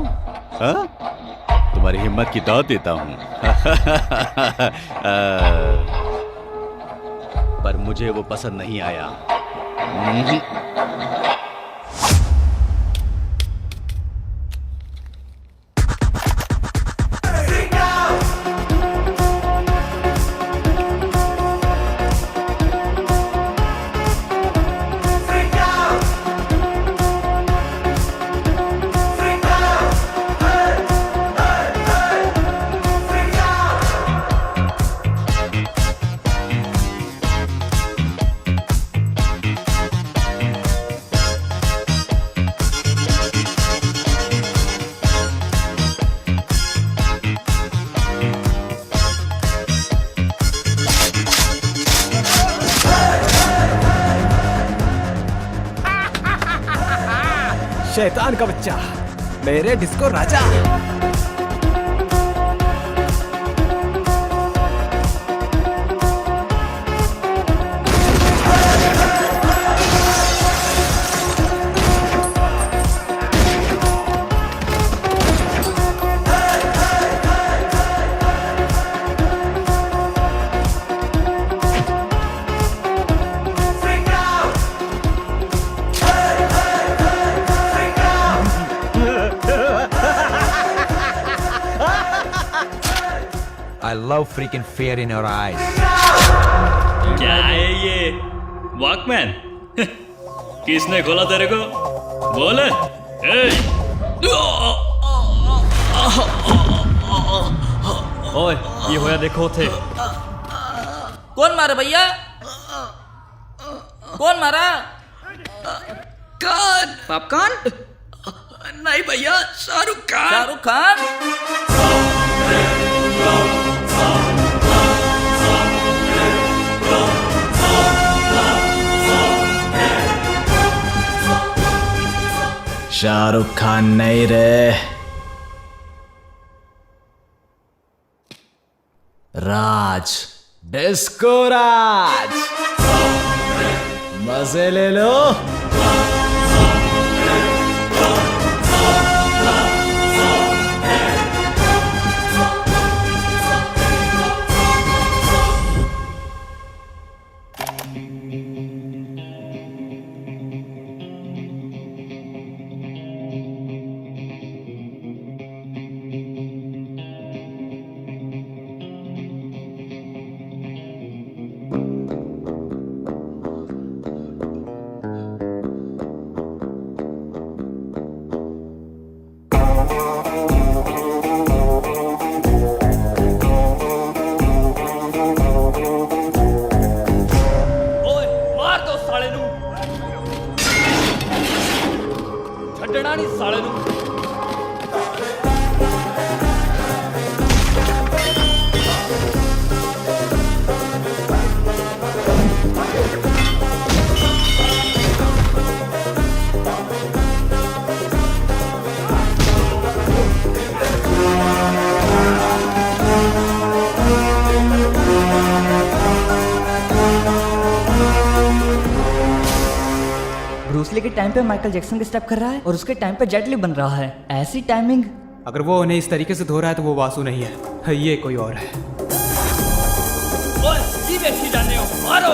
हाँ? तुम्हारी हिम्मत की दाद देता हूं। पर मुझे वो पसंद नहीं आया। शैतान का बच्चा, मेरे disco Raja. I love freaking fear in your eyes. क्या है ये वॉकमैन? किसने खोला तेरे को? बोल। ओए, ये होया देखो थे। कौन मारा भैया? कौन मारा? कौन? पॉपकॉर्न? नहीं भैया, शाहरुख खान। शाहरुख खान? शाहरुख खान नहीं रे, राज, डिस्को राज। मजे ले लो। ब्रूसली के टाइम पे माइकल जैक्सन के स्टेप कर रहा है और उसके टाइम पे जेट ली बन रहा है। ऐसी टाइमिंग। अगर वो उन्हें इस तरीके से धो रहा है तो वो वासु नहीं है, ये कोई और है। मारो।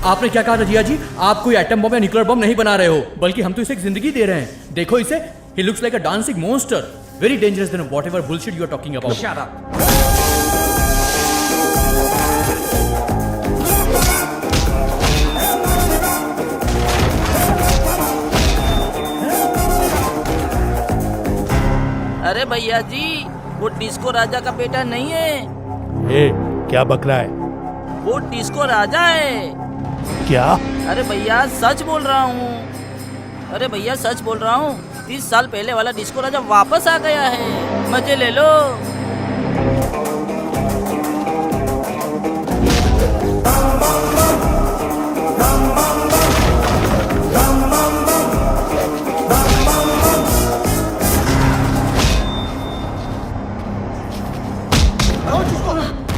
आपने क्या कहा था जिया जी? आप कोई एटम बम या न्यूक्लियर बम नहीं बना रहे हो, बल्कि हम तो इसे एक जिंदगी दे रहे हैं। देखो इसे, he looks like a dancing monster, very dangerous than whatever bullshit you are talking about. Shut up. अरे भैया जी, वो डिस्को राजा का बेटा नहीं है। ए, क्या बक रहा है? वो डिस्को राजा है। क्या? अरे भैया सच बोल रहा हूँ। अरे भैया सच बोल रहा हूँ। 30 साल पहले वाला डिस्को राजा वापस आ गया है। मजे ले लो।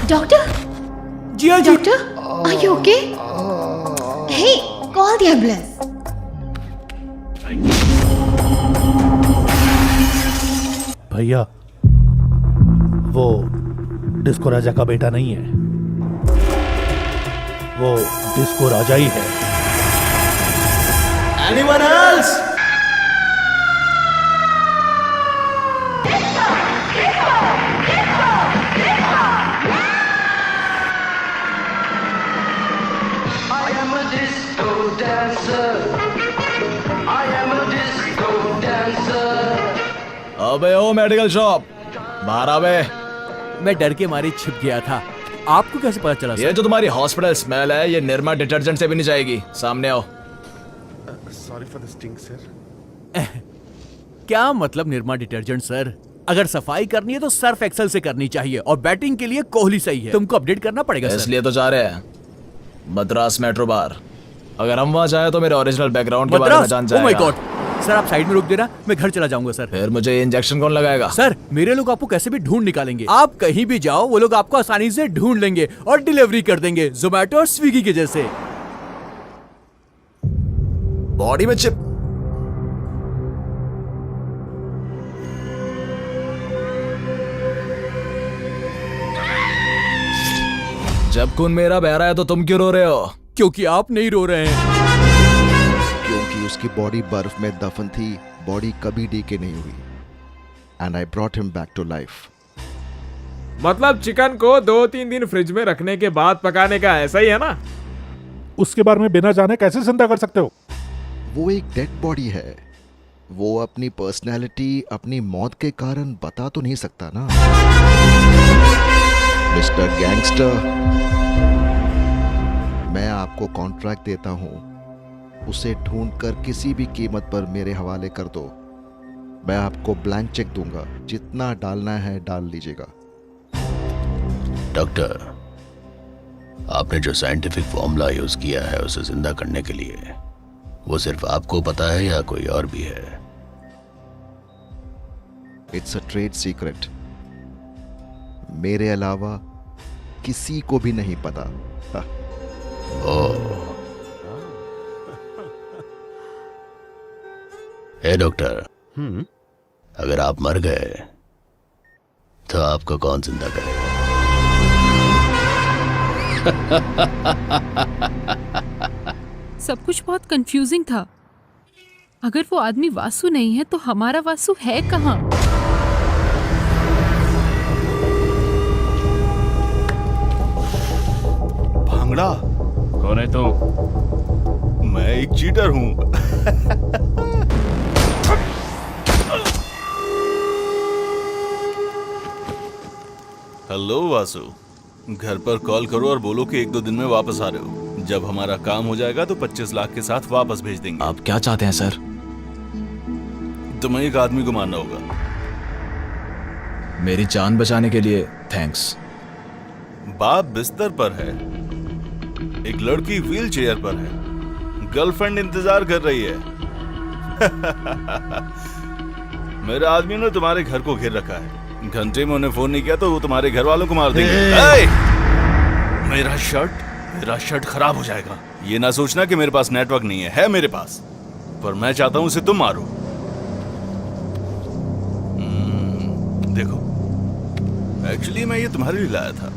Doctor? Jiya ji. Doctor, are you okay? Hey, call the ambulance. भैया, वो डिस्को राजा का बेटा नहीं है, वो डिस्को राजा ही है। Anyone else? I am a disco dancer. I am a disco dancer. अबे ओ मेडिकल शॉप, बाहर आवे। मैं डर के मारे छिप गया था। आपको कैसे पता चला? ये जो तुम्हारी हॉस्पिटल स्मेल है, ये निरमा डिटर्जेंट से भी नहीं जाएगी। सामने आओ। Sorry for the stink sir. क्या मतलब निरमा डिटर्जेंट सर? अगर सफाई करनी है तो सर्फ एक्सेल से करनी चाहिए और बैटिंग के लिए कोहली सही है। तुमको अपडेट करना पड़ेगा सर। इसलिए तो जा रहे हैं मद्रास मेट्रो बार। अगर हम वहाँ जाए तो मेरे ओरिजिनल बैकग्राउंड के बारे में जान जाएगा। ओह माय गॉड सर, आप साइड में रोक देना, मैं घर चला जाऊंगा सर। फिर मुझे इंजेक्शन कौन लगाएगा? सर मेरे लोग आपको कैसे भी ढूंढ निकालेंगे। आप कहीं भी जाओ वो लोग आपको आसानी से ढूंढ लेंगे और डिलीवरी कर देंगे, जोमेटो और स्विगी के जैसे। बॉडी में चिप। जब खून मेरा बह रहा है तो तुम क्यों रो रहे हो? क्योंकि आप नहीं रो रहे हैं। क्योंकि उसकी बॉडी बर्फ में दफन थी, बॉडी कभी डीके नहीं हुई। And I brought him back to life. मतलब चिकन को 2-3 दिन फ्रिज में रखने के बाद पकाने का ऐसा ही है ना? उसके बारे में बिना जाने कैसे जिंदा कर सकते हो? वो एक डेड बॉडी है। वो अपनी पर्सनैलिटी अपनी मौत के कारण बता तो नहीं सकता ना। मिस्टर गैंगस्टर, मैं आपको कॉन्ट्रैक्ट देता हूं, उसे ढूंढकर किसी भी कीमत पर मेरे हवाले कर दो। मैं आपको ब्लैंक चेक दूंगा, जितना डालना है डाल लीजिएगा। डॉक्टर, आपने जो साइंटिफिक फॉर्मूला यूज किया है उसे जिंदा करने के लिए, वो सिर्फ आपको पता है या कोई और भी है? इट्स अ ट्रेड सीक्रेट, मेरे अलावा किसी को भी नहीं पता। हे डॉक्टर, अगर आप मर गए तो आपको कौन जिंदा करेगा? सब कुछ बहुत कंफ्यूजिंग था। अगर वो आदमी वासु नहीं है तो हमारा वासु है कहाँ? भांगड़ा कौन है तो? मैं एक चीटर हूँ। हेलो वासु, घर पर कॉल करो और बोलो कि 1-2 दिन में वापस आ रहे हो। जब हमारा काम हो जाएगा तो 25 लाख के साथ वापस भेज देंगे। आप क्या चाहते हैं सर? तुम्हें एक आदमी को मारना होगा। मेरी जान बचाने के लिए थैंक्स। बाप बिस्तर पर है, एक लड़की व्हील चेयर पर है, गर्लफ्रेंड इंतजार कर रही है। मेरे आदमी ने तुम्हारे घर को घेर रखा है। घंटे में उन्हें फोन नहीं किया तो वो तुम्हारे घर वालों को मार देंगे। मेरा शर्ट खराब हो जाएगा। ये ना सोचना कि मेरे पास नेटवर्क नहीं है मेरे पास, पर मैं चाहता हूं उसे तुम मारो। देखो, एक्चुअली मैं ये तुम्हारे लिए लाया था,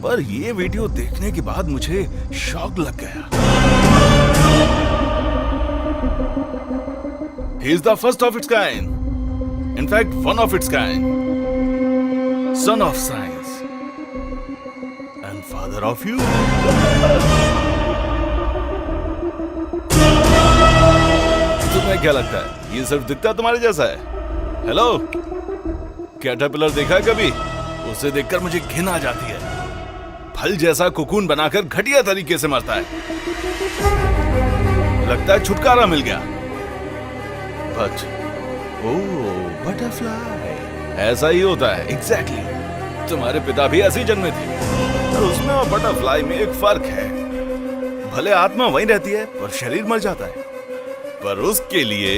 पर ये वीडियो देखने के बाद मुझे शॉक लग गया। He is the first of its kind. In fact, one of its kind. Son of science. And father of you. तुम्हें क्या लगता है ये सिर्फ दिखता तुम्हारे जैसा है? हेलो, कैटरपिलर देखा है कभी? उसे देखकर मुझे घिन आ जाती है। फल जैसा कोकून बनाकर घटिया तरीके से मरता है। लगता है छुटकारा मिल गया। बट ओह, बटरफ्लाई ऐसा ही होता है। एग्जैक्टली। तुम्हारे पिता भी ऐसे ही जन्मे थे। और उसमें और बटरफ्लाई में एक फर्क है। भले आत्मा वही रहती है पर शरीर मर जाता है, पर उसके लिए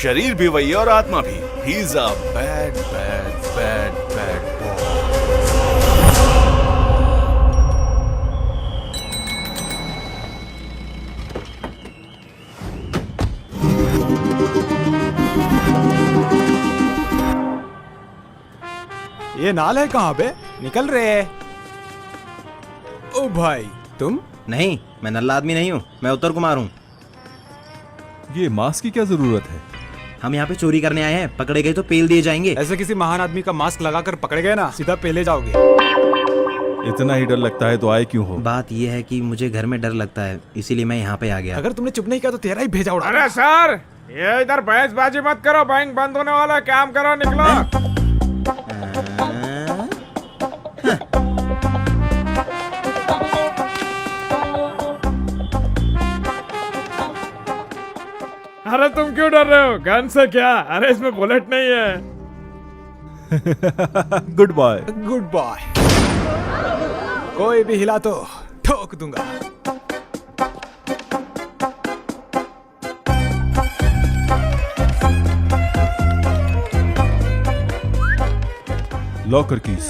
शरीर भी वही है और आत्मा भी। He is a bad, bad, bad, bad boy. ये नाल है कहाँ पे? निकल रहे हैं। ओ भाई तुम? नहीं, मैं नल्ला आदमी नहीं हूँ, मैं उत्तर कुमार हूँ। ये मास्क की क्या जरूरत है? हम यहाँ पे चोरी करने आए हैं, पकड़े गए तो पेल दिए जाएंगे। ऐसे किसी महान आदमी का मास्क लगाकर पकड़े गए ना, सीधा पेले जाओगे। इतना ही डर लगता है तो आए क्यों हो? बात ये है कि मुझे घर में डर लगता है, इसीलिए मैं यहाँ पे आ गया। अगर तुमने चुप नहीं किया तो तेरा ही भेजा उड़ा। अरे सर, ये इधर बहसबाजी मत करो, बैंक बंद होने वाला है, काम करो, निकलो। अरे तुम क्यों डर रहे हो? गन से क्या? अरे इसमें बुलेट नहीं है। Good boy. Good boy. कोई भी हिला तो ठोक दूंगा। Locker keys.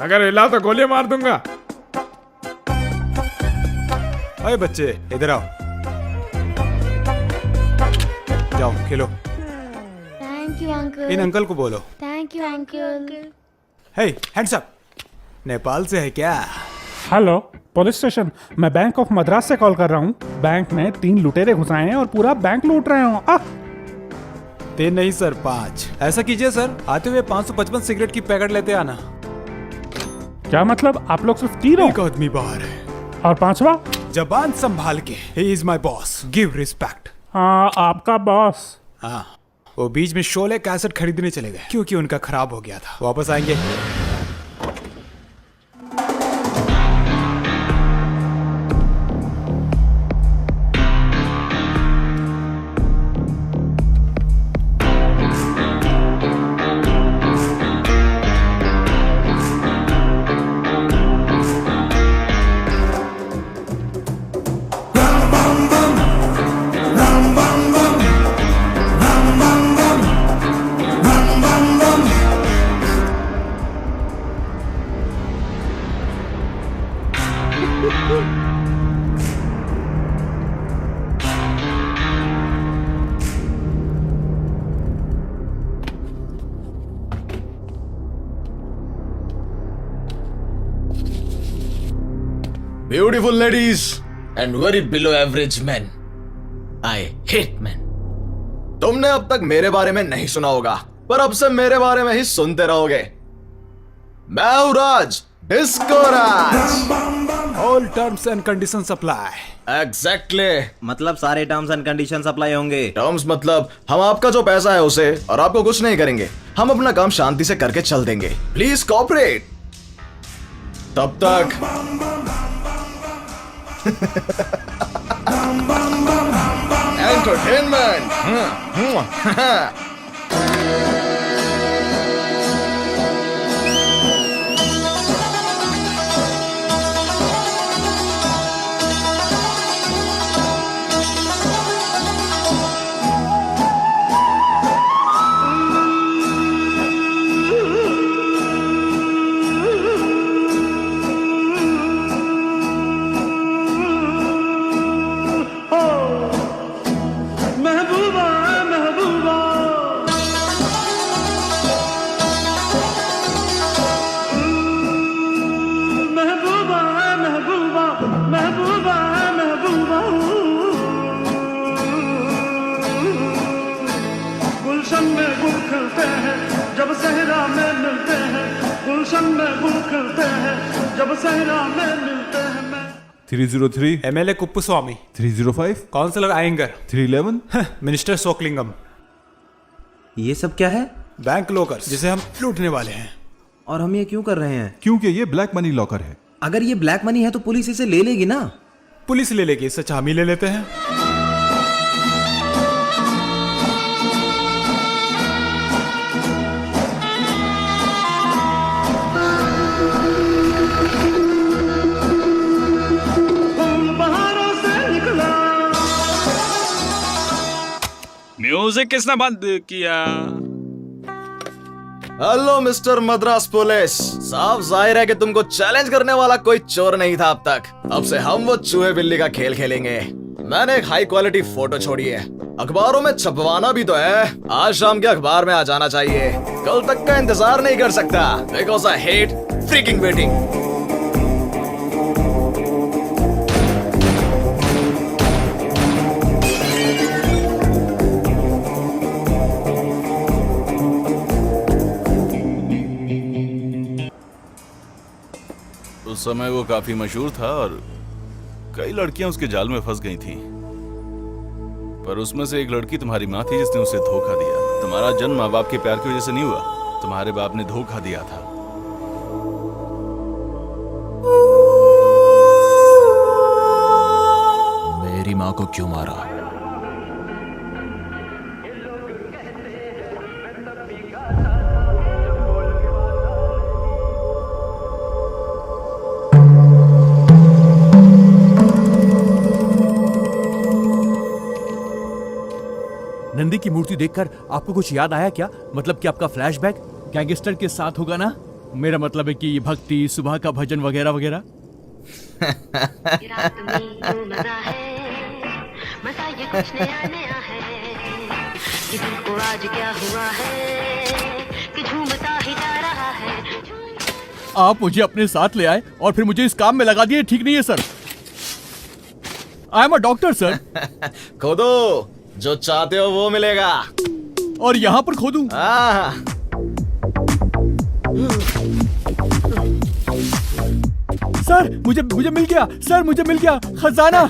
अगर हिला तो गोली मार दूंगा। अरे बच्चे इधर आओ, जाओ खेलो। Thank you uncle. इन अंकल को बोलो thank you uncle. Hey hands up. Nepal से है क्या? हेलो पुलिस स्टेशन, मैं बैंक ऑफ मद्रास से कॉल कर रहा हूँ। बैंक में 3 लुटेरे घुस आए हैं और पूरा बैंक लूट रहे हो। 3 नहीं सर 5। ऐसा कीजिए सर, आते हुए 555 सिगरेट की पैकेट लेते आना। क्या मतलब, आप लोग सिर्फ 3 हो? एक आदमी बाहर है और 5वां? जबान संभाल के। He is my boss, give respect. हाँ आपका बॉस। हाँ, वो बीच में शोले कैसेट खरीदने चले गए क्योंकि उनका खराब हो गया था। वापस आएंगे। Beautiful ladies and very below average men. I hate men. तुमने अब तक मेरे बारे में नहीं सुना होगा, पर अब से मेरे बारे में ही सुनते रहोगे। मैं हूं Raj, disco Raj. All terms and conditions apply. Exactly. मतलब सारे टर्म्स एंड कंडीशंस अप्लाई होंगे। टर्म्स मतलब हम आपका जो पैसा है उसे और आपको कुछ नहीं करेंगे। हम अपना काम शांति से करके चल देंगे। Please cooperate. तब तक एंटरटेनमेंट। गुलशन में गुल खिलते हैं जब सहरा में मिलते हैं, गुलशन में गुल खिलते हैं जब सहरा में मिलते हैं। 303 एमएलए कुप्पू स्वामी। 305 काउंसलर आयंगर। 311 मिनिस्टर सोकलिंगम। ये सब क्या है? बैंक लॉकर्स, जिसे हम लूटने वाले हैं। और हम ये क्यों कर रहे हैं? क्योंकि ये ब्लैक मनी लॉकर है। अगर ये ब्लैक मनी है तो पुलिस इसे ले लेगी ना? पुलिस ले लेगी, इससे हम ही ले लेते हैं। म्यूजिक किसने बंद किया? Hello mister Madras police. साफ जाहिर है कि तुमको चैलेंज करने वाला कोई चोर नहीं था अब तक। अब से हम वो चूहे बिल्ली का खेल खेलेंगे। मैंने एक हाई क्वालिटी फोटो छोड़ी है, अखबारों में छपवाना भी तो है। आज शाम के अखबार में आ जाना चाहिए। कल तक का इंतजार नहीं कर सकता, because I hate freaking waiting. उस समय वो काफी मशहूर था और कई लड़कियां उसके जाल में फंस गई थी, पर उसमें से एक लड़की तुम्हारी माँ थी जिसने उसे धोखा दिया। तुम्हारा जन्म माँ बाप के प्यार की वजह से नहीं हुआ, तुम्हारे बाप ने धोखा दिया था। मेरी माँ को क्यों मारा? नंदी की मूर्ति देखकर आपको कुछ याद आया क्या? मतलब कि आपका फ्लैशबैक गैंगस्टर के साथ होगा ना? मेरा मतलब है कि ये भक्ति, सुबह का भजन वगैरह वगैरह। आप मुझे अपने साथ ले आए और फिर मुझे इस काम में लगा दिए, ठीक नहीं है sir. I am a doctor sir. खोदो, जो चाहते हो वो मिलेगा। और यहाँ पर खोदूं? सर मुझे मिल गया, सर मुझे मिल गया खजाना।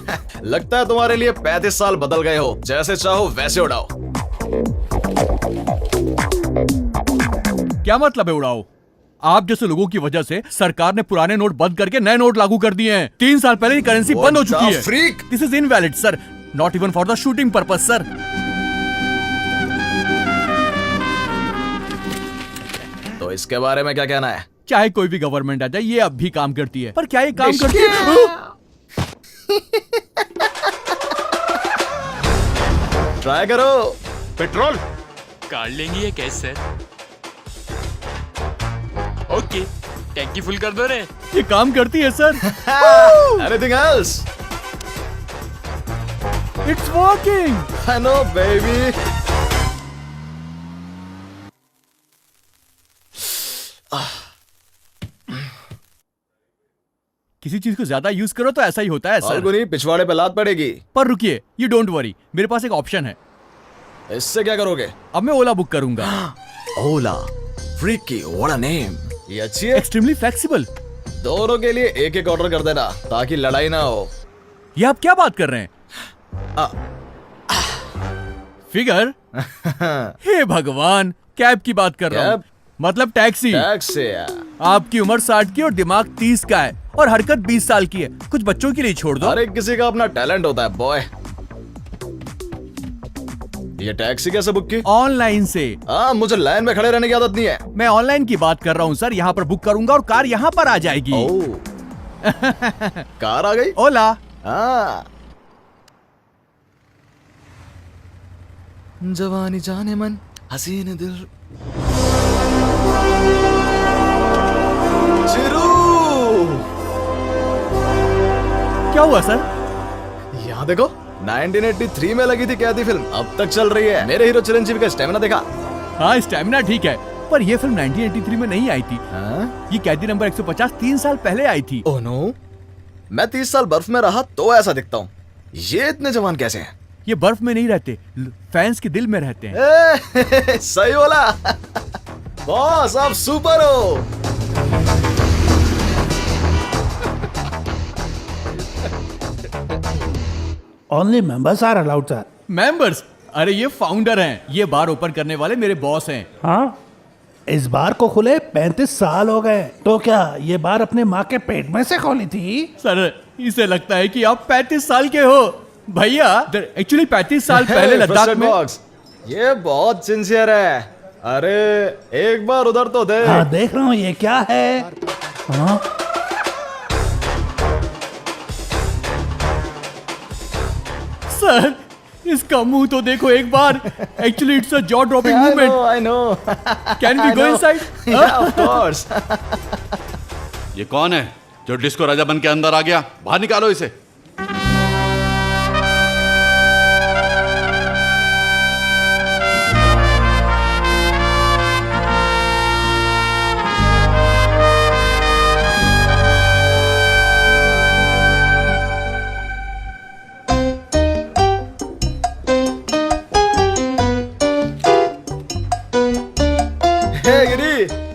लगता है तुम्हारे लिए 35 साल बदल गए हो। जैसे चाहो वैसे उड़ाओ। क्या मतलब है उड़ाओ? आप जैसे लोगों की वजह से सरकार ने पुराने नोट बंद करके नए नोट लागू कर दिए हैं। 3 साल पहले ये करेंसी बंद हो चुकी है। This is invalid sir, not even for the shooting purpose sir. तो इसके बारे में क्या कहना है? चाहे कोई भी गवर्नमेंट आ जाए, ये अब भी काम करती है। पर क्या ये काम करती है? ट्राई करो। पेट्रोल कार लेंगी ये कैसे सर? ओके, टैंकी फुल कर दो रे। ये काम करती है sir. Anything else? It's working. I know, baby. किसी चीज को ज्यादा यूज करो तो ऐसा ही होता है सर। नहीं, पिछवाड़े पे लात पड़ेगी। पर रुकिए, यू डोंट वरी, मेरे पास एक ऑप्शन है। इससे क्या करोगे? अब मैं ओला बुक करूंगा। ओला, फ्रीकी, व्हाट अ नेम। ये अच्छी है। Extremely flexible. दोनों के लिए एक एक ऑर्डर कर देना ताकि लड़ाई ना हो। ये आप क्या बात कर रहे हैं? फिगर? हे भगवान, कैब की बात कर रहा हूँ। मतलब टैक्सी। आपकी उम्र 60 की और दिमाग 30 का है और हरकत 20 साल की है। कुछ बच्चों के लिए छोड़ दो। हर एक किसी का अपना टैलेंट होता है बॉय। ये टैक्सी कैसे बुक की? ऑनलाइन से। मुझे लाइन में खड़े रहने की आदत नहीं है। मैं ऑनलाइन की बात कर रहा हूँ सर। यहाँ पर बुक करूंगा और कार यहाँ पर आ जाएगी। कार आ गई? ओला। जवानी जाने मन, हसीन दिल। चिरू! क्या हुआ सर? यहाँ देखो, 1983 में लगी थी कैदी फिल्म, अब तक चल रही है। मेरे हीरो चिरंजीवी का स्टैमिना देखा? हाँ, स्टैमिना ठीक है, पर ये फिल्म 1983 में नहीं आई थी। ये कैदी नंबर 150 3 साल पहले आई थी। ओह नो, मैं 30 साल बर्फ में रहा तो ऐसा दिखता हूँ। ये इतने जवान कैसे हैं? ये बर्फ में नहीं रहते, फैंस के दिल में रहते हैं। सही बोला बॉस, आप सुपर हो। Only members are allowed sir. Members? अरे ये फाउंडर हैं, ये बार ओपन करने वाले मेरे बॉस हैं। हाँ, इस बार को खुले 35 साल हो गए। तो क्या ये बार अपने माँ के पेट में से खोली थी? सर, इसे लगता है कि आप 35 साल के हो। भैया, एक्चुअली 35 साल पहले लद्दाख में। ये बहुत सिंसियर है। अरे एक बार उधर तो दे। हाँ, देख रहा हूँ। ये क्या है? हाँ? सर, इसका मुंह तो देखो एक बार। Actually it's a jaw dropping movement. I know. Can we go inside? Yeah, of course. ये कौन है जो डिस्को राजा बन के अंदर आ गया? बाहर निकालो इसे।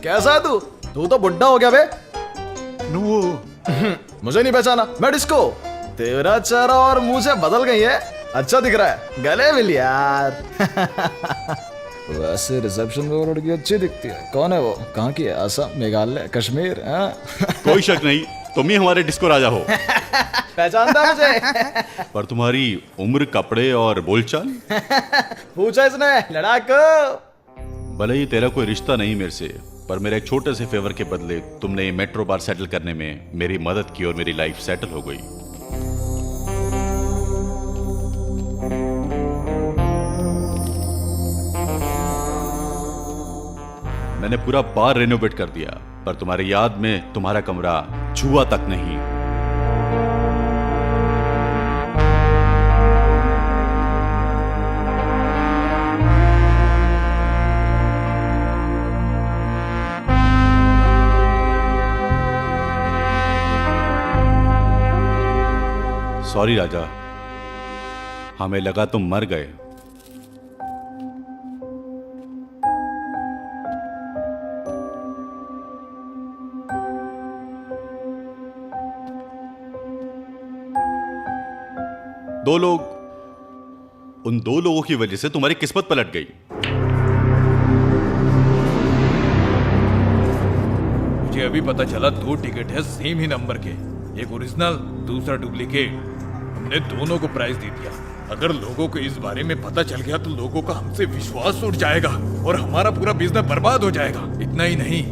कैसा है तू? तू तो बुड्ढा हो गया बे। नुव्वो मुझे नहीं पहचाना? मैं डिस्को। तेरा चेहरा और मुंह से बदल गई है। अच्छा दिख रहा है, गले मिल यार। वैसे रिसेप्शन में वो लड़की अच्छी दिखती है। कौन है वो? कहाँ की है? असम, मेघालय, कश्मीर? कोई शक नहीं, तुम ही हमारे डिस्को राजा हो। पहचानता मुझे? पर तुम्हारी उम्र, कपड़े और बोलचाल? पूछा इसने, लड़ाकू। भले ही तेरा कोई रिश्ता नहीं मेरे से, पर मेरे एक छोटे से फेवर के बदले तुमने ये मेट्रो बार सेटल करने में मेरी मदद की और मेरी लाइफ सेटल हो गई। मैंने पूरा बार रेनोवेट कर दिया, पर तुम्हारी याद में तुम्हारा कमरा छुआ तक नहीं। सॉरी राजा, हमें लगा तुम मर गए। उन दो लोगों की वजह से तुम्हारी किस्मत पलट गई। मुझे अभी पता चला 2 टिकट है सेम ही नंबर के, एक ओरिजिनल दूसरा डुप्लीकेट। हमने दोनों को प्राइस दे दिया। अगर लोगों को इस बारे में पता चल गया तो लोगों का हमसे विश्वास उठ जाएगा और हमारा पूरा बिजनेस बर्बाद हो जाएगा। इतना ही नहीं,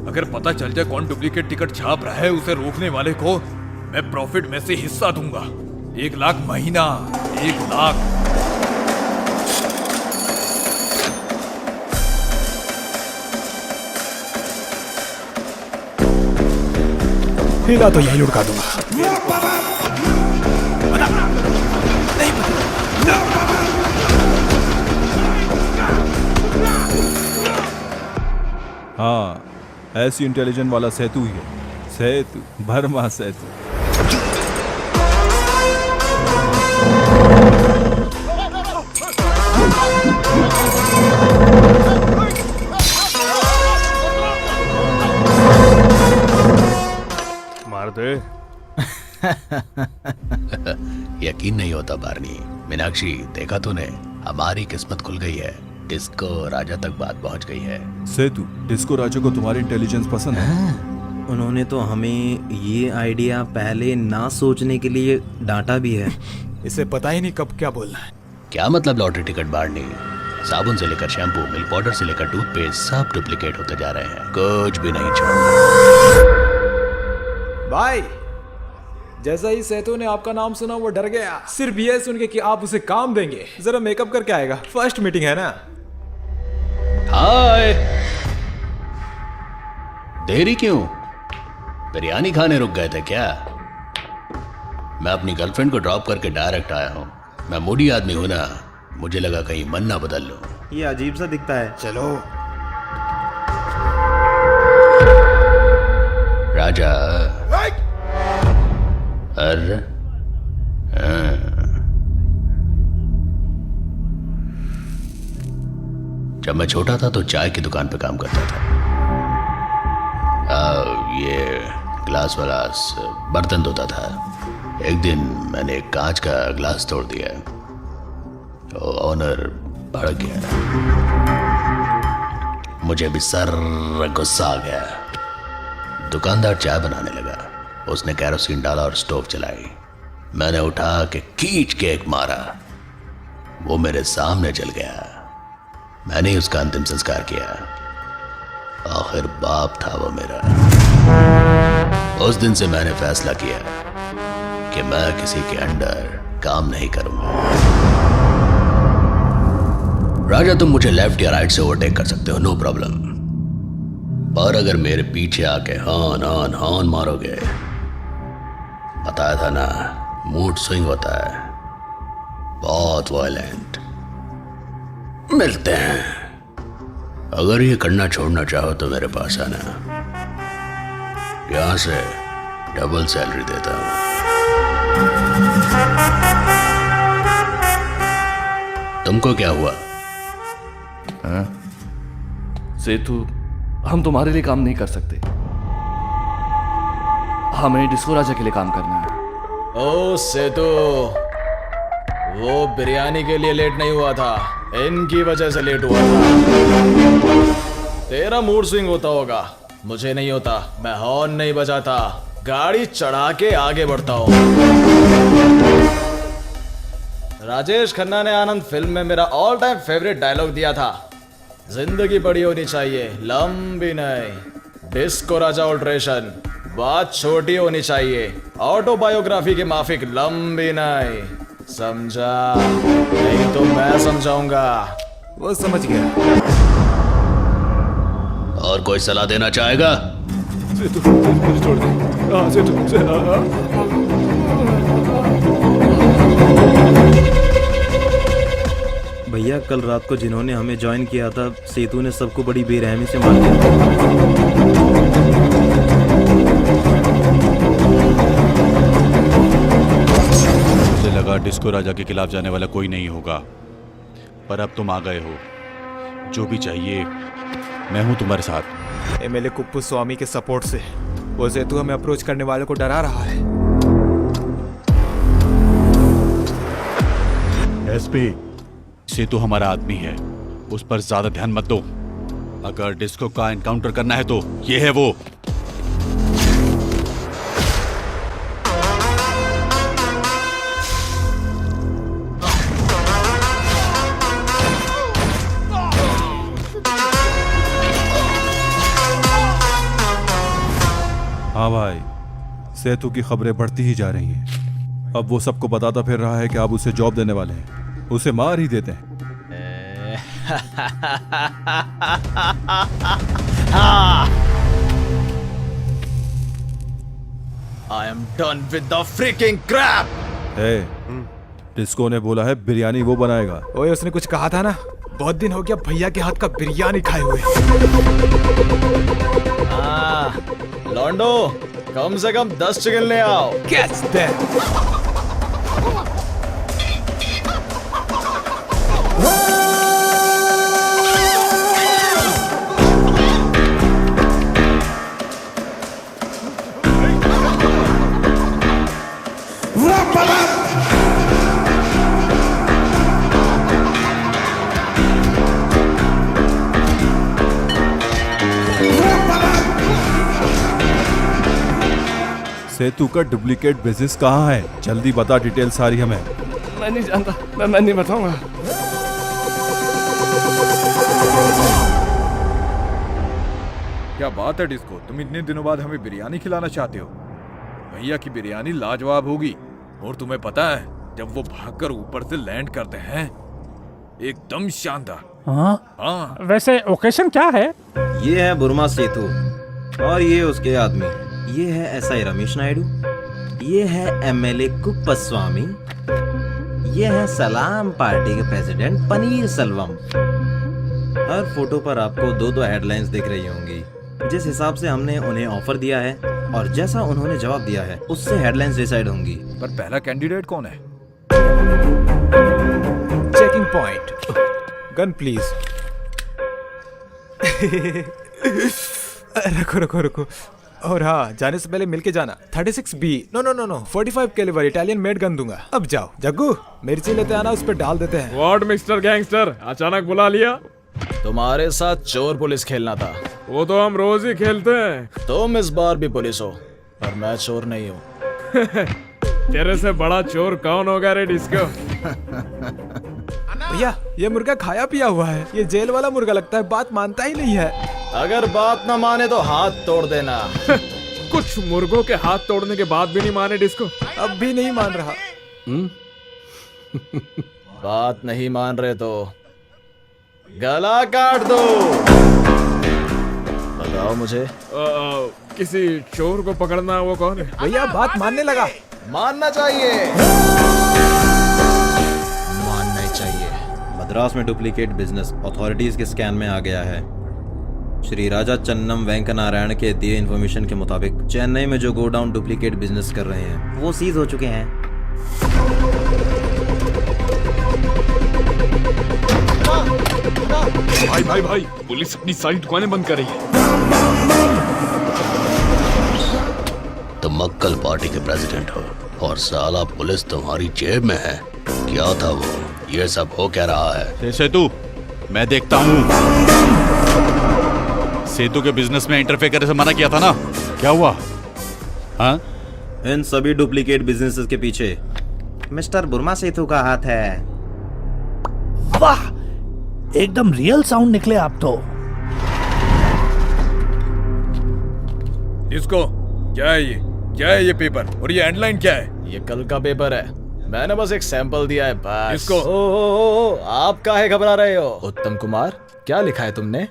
अगर पता चल जाए कौन डुप्लीकेट टिकट छाप रहा है, उसे रोकने वाले को मैं प्रॉफिट में से हिस्सा दूंगा। 1 लाख महीना, 1 लाख। हिला तो यही लुढ़का दूंगा। हाँ, ऐसी इंटेलिजेंट वाला सेतु ही है। सेतु, वर्मा सेतु। मार दे। यकीन नहीं होता बार्नी। मीनाक्षी, देखा तूने, हमारी किस्मत खुल गई है। डिस्को राजा तक बात पहुंच गई है। सेतु, डिस्को राजा को तुम्हारी इंटेलिजेंस पसंद है? उन्होंने तो हमें ये आइडिया पहले ना सोचने के लिए डांटा भी है। इसे पता ही नहीं कब क्या बोलना है। क्या मतलब लॉटरी टिकट बार्नी? साबुन से लेकर शैम्पू, मिल्क पाउडर से लेकर टूथपेस्ट, सब डुप्लीकेट होते जा रहे हैं। कुछ भी नहीं छोड़ना। भाई, जैसा ही सेतु ने आपका नाम सुना वो डर गया, सिर्फ ये सुन के कि आप उसे काम देंगे। जरा मेकअप करके आएगा, फर्स्ट मीटिंग है ना। हाय, देरी क्यों? बिरयानी खाने रुक गए थे क्या? मैं अपनी गर्लफ्रेंड को ड्रॉप करके डायरेक्ट आया हूँ। मैं मूडी आदमी हूं ना, मुझे लगा कहीं मन ना बदल लूं। ये अजीब सा दिखता है। चलो राजा। अरे जब मैं छोटा था तो चाय की दुकान पे काम करता था। ये ग्लास वाला बर्तन धोता था। एक दिन मैंने एक कांच का ग्लास तोड़ दिया तो ऑनर भड़क गया। मुझे भी सर गुस्सा आ गया। दुकानदार चाय बनाने लगा। उसने कैरोसिन डाला और स्टोव चलाई। मैंने उठा के खींच के एक मारा। वो मेरे सामने जल गया। मैंने ही उसका अंतिम संस्कार किया। आखिर बाप था वो मेरा। उस दिन से मैंने फैसला किया कि मैं किसी के अंडर काम नहीं करूंगा। राजा, तुम मुझे लेफ्ट या राइट से ओवरटेक कर सकते हो, नो प्रॉब्लम। और अगर मेरे पीछे आके हॉर्न हॉर्न हॉर्न मारोगे, बताया था ना, मूड स्विंग होता है, बहुत वायलेंट। मिलते हैं। अगर ये करना छोड़ना चाहो तो मेरे पास आना। यहां से डबल सैलरी देता हूं। तुमको क्या हुआ? सेतु, हम तुम्हारे लिए काम नहीं कर सकते। हमें डिस्को राजा के लिए काम करना है। ओ सेतु, वो बिरयानी के लिए लेट नहीं हुआ था, इनकी वजह से लेट हुआ था। तेरा मूड स्विंग होता होगा, मुझे नहीं होता। मैं हॉर्न नहीं बजाता, गाड़ी चढ़ा के आगे बढ़ता हूँ। राजेश खन्ना ने आनंद फिल्म में मेरा ऑल टाइम फेवरेट डायलॉग दिया था, जिंदगी बड़ी होनी चाहिए, लंबी नहीं। डिस्को राजा अल्ट्रेशन, बात छोटी होनी चाहिए, ऑटोबायोग्राफी की माफिक, लंबी नहीं। समझा? नहीं तो मैं समझाऊंगा। वो समझ गया। और कोई सलाह देना चाहेगा? छोड़ दे। भैया कल रात को जिन्होंने हमें ज्वाइन किया था, सेतु ने सबको बड़ी बेरहमी से मार दिया। मुझे लगा डिस्को राजा के खिलाफ जाने वाला कोई नहीं होगा, पर अब तुम आ गए हो। जो भी चाहिए मैं हूं तुम्हारे साथ। एमएलए कुप्पू स्वामी के सपोर्ट से वो सेतु हमें अप्रोच करने वालों को डरा रहा है। एसपी, सेतु हमारा आदमी है, उस पर ज्यादा ध्यान मत दो। अगर डिस्को का एनकाउंटर करना है तो ये है वो। हाँ भाई, सेतु की खबरें बढ़ती ही जा रही हैं। अब वो सबको बताता फिर रहा है कि आप उसे जॉब देने वाले हैं, उसे मार ही देते हैं। I am done with the freaking crap. Disco ने बोला है बिरयानी वो बनाएगा। ओए, उसने कुछ कहा था ना, बहुत दिन हो गया भैया के हाथ का बिरयानी खाए हुए। लॉन्डो, कम से कम 10 चिकन ले आओ। Catch that. सेतु का डुप्लीकेट बिजनेस कहाँ है? जल्दी बता डिटेल सारी हमें। मैं नहीं जानता, मैं नहीं बताऊंगा। क्या बात है डिस्को, तुम इतने दिनों बाद हमें बिरयानी खिलाना चाहते हो? भैया की बिरयानी लाजवाब होगी। और तुम्हें पता है, जब वो भागकर ऊपर से लैंड करते हैं, एकदम शानदार। हाँ, वैसे ओकेशन क्या है? ये है बुर्मा सेतु और ये उसके आदमी। ये है एसआई रमेश नायडू, ये है एमएलए कुप्पस्वामी, ये है सलाम पार्टी के प्रेसिडेंट पनीर सेल्वम। हर फोटो पर आपको दो हेडलाइंस दिख रही होंगी। जिस हिसाब से हमने उन्हें ऑफर दिया है और जैसा उन्होंने जवाब दिया है, उससे हेडलाइंस डिसाइड होंगी। पर पहला कैंडिडेट कौन है? Checking point. Gun please. रुको रुको रुको। और हाँ, जाने से पहले मिलके जाना। 36B। No 45 calibre Italian made gun दूंगा। अब जाओ जग्गू, मिर्ची लेते आना, उस पर डाल देते हैं। व्हाट मिस्टर गैंगस्टर, अचानक बुला लिया? तुम्हारे साथ चोर पुलिस खेलना था। वो तो हम रोज ही खेलते हैं। तुम इस बार भी पुलिस हो, पर मैं चोर नहीं हूँ। तेरे से बड़ा चोर कौन होगा रे डिस्को? भैया, ये मुर्गा खाया पिया हुआ है, ये जेल वाला मुर्गा लगता है, बात मानता ही नहीं है। अगर बात न माने तो हाथ तोड़ देना। कुछ मुर्गों के हाथ तोड़ने के बाद भी नहीं माने डिस्को? अब भी नहीं मान रहा। बात नहीं मान रहे तो गला काट दो। बताओ मुझे। किसी चोर को पकड़ना, वो कौन है? भैया बात मानने लगा। मानना चाहिए। मानना चाहिए। मद्रास में डुप्लीकेट बिजनेस अथॉरिटीज के स्कैन में आ गया है। श्री राजा चन्नम वेंकट नारायण के दिए इन्फॉर्मेशन के मुताबिक चेन्नई में जो गोडाउन डुप्लीकेट बिजनेस कर रहे हैं, वो सीज हो चुके हैं। भाई, पुलिस अपनी सारी दुकानें बंद कर रही है। तुम मक्कल पार्टी के प्रेसिडेंट हो और साला पुलिस तुम्हारी जेब में है। क्या था वो? ये सब हो क्या रहा है? सेतु, मैं देखता हूँ। सेतु के बिजनेस में इंटरफेयर करने से मना किया था ना, क्या हुआ? हाँ? इन सभी डुप्लीकेट बिजनेसेस के पीछे मिस्टर बुर्मा सेतु का हाथ है। वाह, एकदम रियल साउंड निकले आप तो। इसको क्या है ये? क्या है ये पेपर और ये हेडलाइन क्या है? ये कल का पेपर है, मैंने बस एक सैंपल दिया है बस। इसको ओ, आप काहे घबरा रहे हो? उत्तम कुमार, क्या लिखा है तुमने?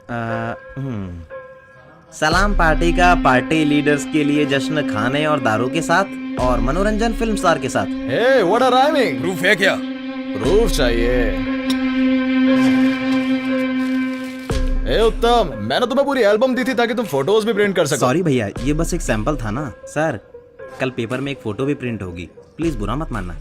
सलाम पार्टी का पार्टी लीडर्स के लिए जश्न खाने और दारू के साथ और मनोरंजन फिल्म स्टार के साथ। हे, व्हाट अ राइमिंग! प्रूफ है क्या? प्रूफ चाहिए? ए उत्तम, मैंने तुम्हें पूरी एल्बम दी थी ताकि तुम फोटोज भी प्रिंट कर सको। सॉरी भैया, ये बस एक सैंपल था ना। सर, कल पेपर में एक फोटो भी प्रिंट होगी, प्लीज बुरा मत मानना।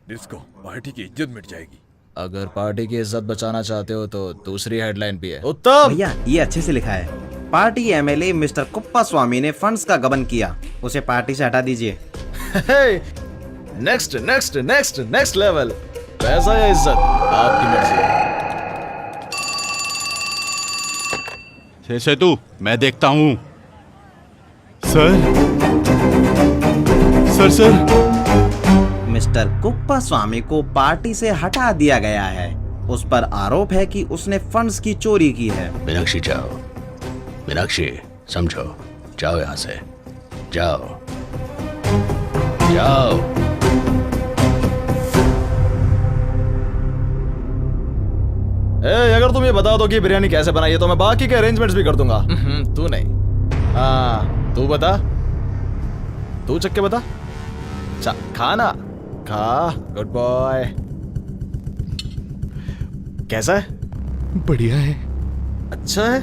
इसको पार्टी की इज्जत मिट जाएगी। अगर पार्टी की इज्जत बचाना चाहते हो तो दूसरी हेडलाइन भी है। उत्तम भैया, ये अच्छे से लिखा है। पार्टी एमएलए मिस्टर कुप्पा स्वामी ने फंड्स का गबन किया, उसे पार्टी से हटा दीजिए। Next next next next level. पैसा या इज्जत, आपकी मर्जी। सेतु, मैं देखता हूँ। सर, मिस्टर कुप्पा स्वामी को पार्टी से हटा दिया गया है। उस पर आरोप है कि उसने फंड्स की चोरी की है। मीनाक्षी जाओ, मीनाक्षी समझो, जाओ यहाँ से, जाओ जाओ। अगर तुम ये बता दो कि बिरयानी कैसे बनाई है तो मैं बाकी के अरेंजमेंट्स भी कर दूंगा। तू नहीं। हाँ, तू बता, तू चख के बता। खाना खा, गुड बॉय। कैसा है? बढ़िया है। अच्छा है?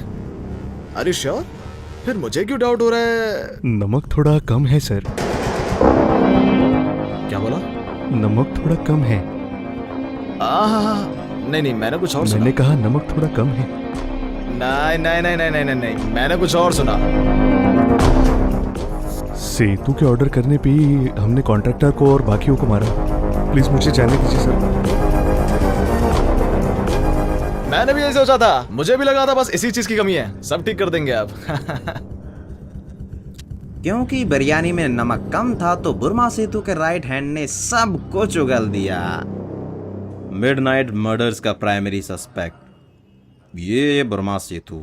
Are you sure? फिर मुझे क्यों डाउट हो रहा है? नमक थोड़ा कम है सर। क्या बोला? नमक थोड़ा कम है। नहीं, मैंने कुछ और सुना। मैंने कहा नमक थोड़ा कम है। नहीं, मैंने कुछ और सुना। सेतु के ऑर्डर करने पे ही हमने कॉन्ट्रैक्टर को और बाकियों को मारा। प्लीज मुझे जाने दीजिए सर। मैंने भी यही सोचा था, मुझे भी लगा था बस इसी चीज की कमी है। सब ठीक कर देंगे आप। क्योंकि बिरयानी में नमक कम था तो बुर्मा सेतु के राइट हैंड ने सब कुछ उगल दिया। मिडनाइट मर्डर्स का प्राइमरी सस्पेक्ट ये बुर्मा सेतु।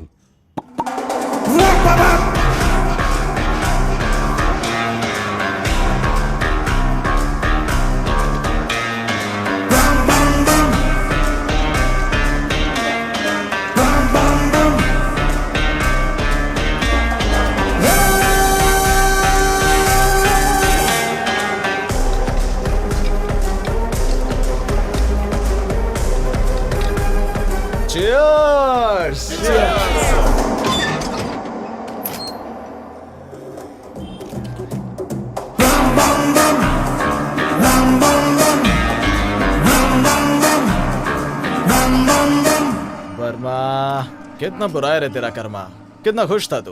कितना बुरा है रे तेरा कर्मा। कितना खुश था तू।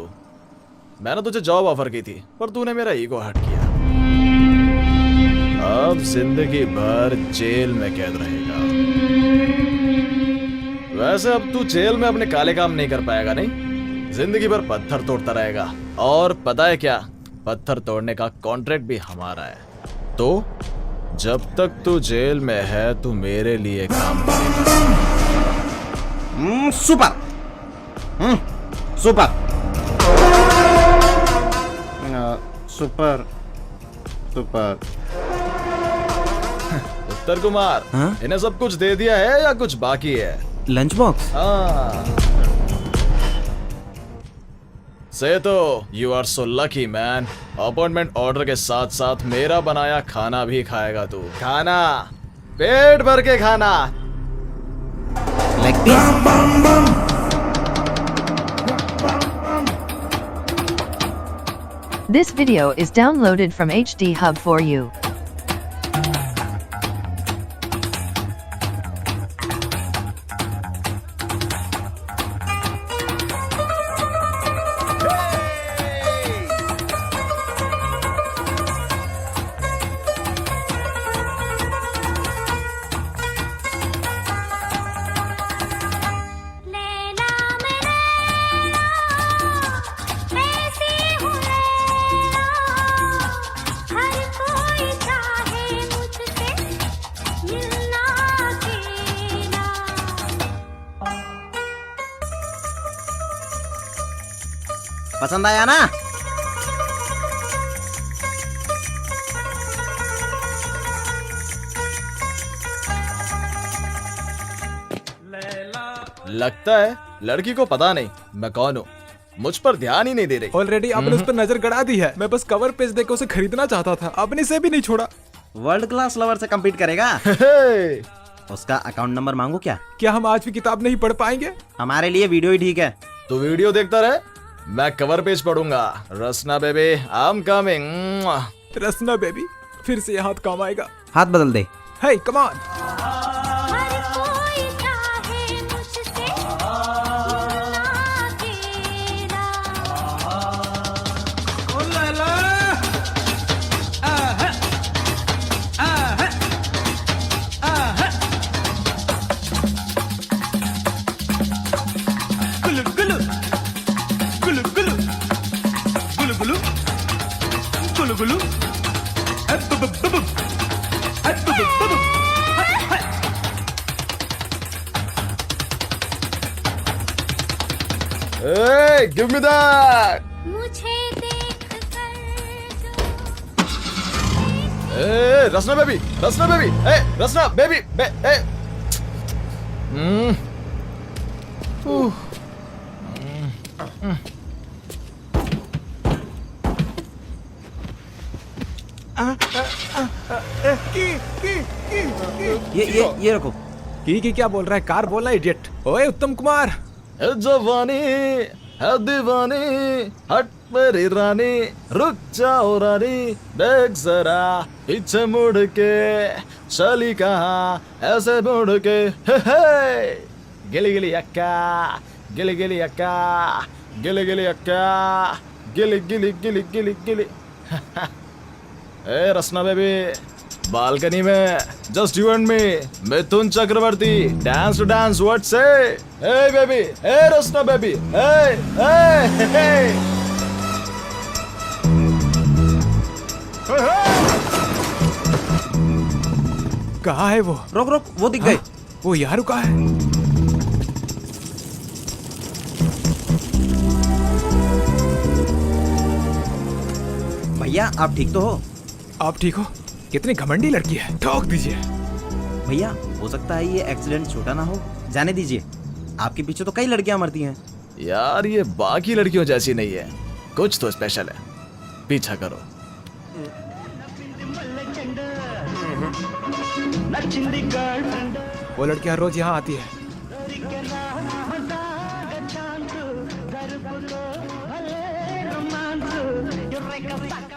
मैंने तुझे जॉब ऑफर की थी पर तूने मेरा ईगो हर्ट किया। अब जिंदगी भर जेल में कैद रहेगा। वैसे अब तू जेल में अपने काले काम नहीं कर पाएगा, नहीं, जिंदगी भर पत्थर तोड़ता रहेगा। और पता है क्या, पत्थर तोड़ने का कॉन्ट्रैक्ट भी हमारा है। तो जब तक तू जेल में है तू मेरे लिए काम करेगा। Super super super super. Uttar Kumar, इन्हें सब कुछ दे दिया है या कुछ बाकी है? Lunch box. से तो you are so lucky man. Appointment order के साथ साथ मेरा बनाया खाना भी खाएगा तू। खाना पेट भर के खाना। Like this? This video is downloaded from HD Hub for you. पसंद आया ना? लगता है लड़की को पता नहीं मैं कौन हूँ, मुझ पर ध्यान ही नहीं दे रही। ऑलरेडी आपने उस पर नजर गड़ा दी है। मैं बस कवर पेज देकर उसे खरीदना चाहता था, अपने से भी नहीं छोड़ा। वर्ल्ड क्लास लवर से compete करेगा। उसका अकाउंट नंबर मांगू क्या? क्या हम आज भी किताब नहीं पढ़ पाएंगे? हमारे लिए वीडियो ही ठीक है। तो वीडियो देखता रहे, मैं कवर पेज पढ़ूंगा। Rasna baby I am coming. Rasna baby फिर से हाथ काम आएगा। हाथ बदल दे। Hey come on. Hey, give me that! Hey, Rasna baby, Rasna baby, hey, Rasna baby, hey. ये रखो। की क्या बोल रहा है? कार बोलना इडियट। ओए उत्तम कुमार। है जवानी है दीवानी, हट मेरी रानी, रुक जाओ रानी, देख जरा पीछे मुड़ के, चली कहाँ ऐसे मुड़ के। हे गिली गिली अक्का, गिली गिली अक्का, गिली गिली अक्का, गिली गिली गिली गिली गिली। ए रसना बेबी, बालकनी में just you and me, Mithun Chakraborty, dance to dance, what say? Hey baby, hey Rasna baby, हे हे कहाँ है वो? रोक रोक, वो दिख गए। वो यहाँ रुका है। भैया आप ठीक तो हो? आप ठीक हो? कितनी घमंडी लड़की है, ठोक दीजिए। भैया हो सकता है ये एक्सीडेंट छोटा ना हो, जाने दीजिए। आपके पीछे तो कई लड़कियां मरती हैं। यार ये बाकी लड़कियों जैसी नहीं है, कुछ तो स्पेशल है, पीछा करो। वो लड़कियां रोज यहाँ आती है।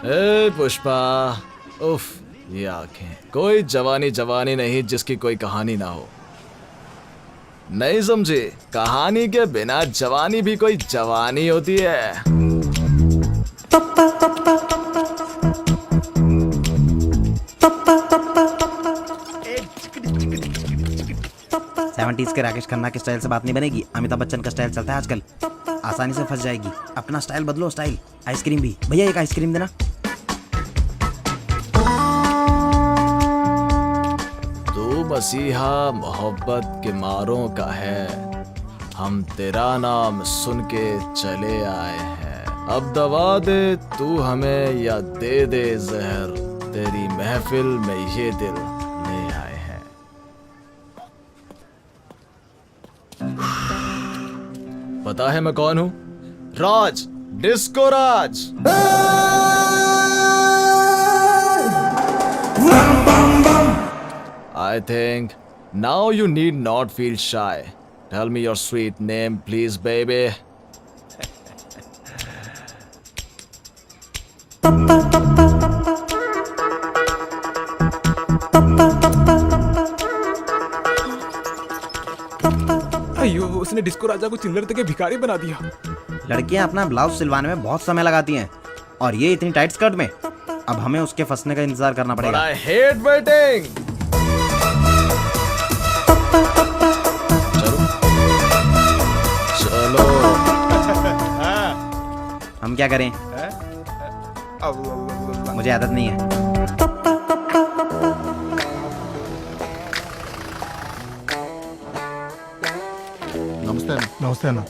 ए पुष्पा, उफ ये आंखें, कोई जवानी जवानी नहीं जिसकी कोई कहानी ना हो। नहीं समझे, कहानी के बिना जवानी भी कोई जवानी होती है। 70s के राकेश खन्ना के स्टाइल से बात नहीं बनेगी। अमिताभ बच्चन का स्टाइल चलता है आजकल, आसानी से फंस जाएगी। अपना स्टाइल बदलो, स्टाइल। आइसक्रीम भी भैया, एक आइसक्रीम देना। तू मसीहा मोहब्बत के मारों का है, हम तेरा नाम सुन के चले आए हैं। अब दवा दे तू हमें या दे दे जहर, तेरी महफिल में ये दिल ले आए हैं। पता है मैं कौन हूं? Raj, disco Raj. I think now you need not feel shy. Tell me your sweet name, please, baby. अयो, उसने डिस्को राजा को चिल्लर के भिखारी बना दिया। लड़कियां अपना ब्लाउज सिलवाने में बहुत समय लगाती हैं, और ये इतनी टाइट स्कर्ट में। अब हमें उसके फंसने का इंतजार करना पड़ेगा। But I hate waiting. चलो। हम क्या करें? मुझे आदत नहीं है। नमस्ते। नमस्ते ना।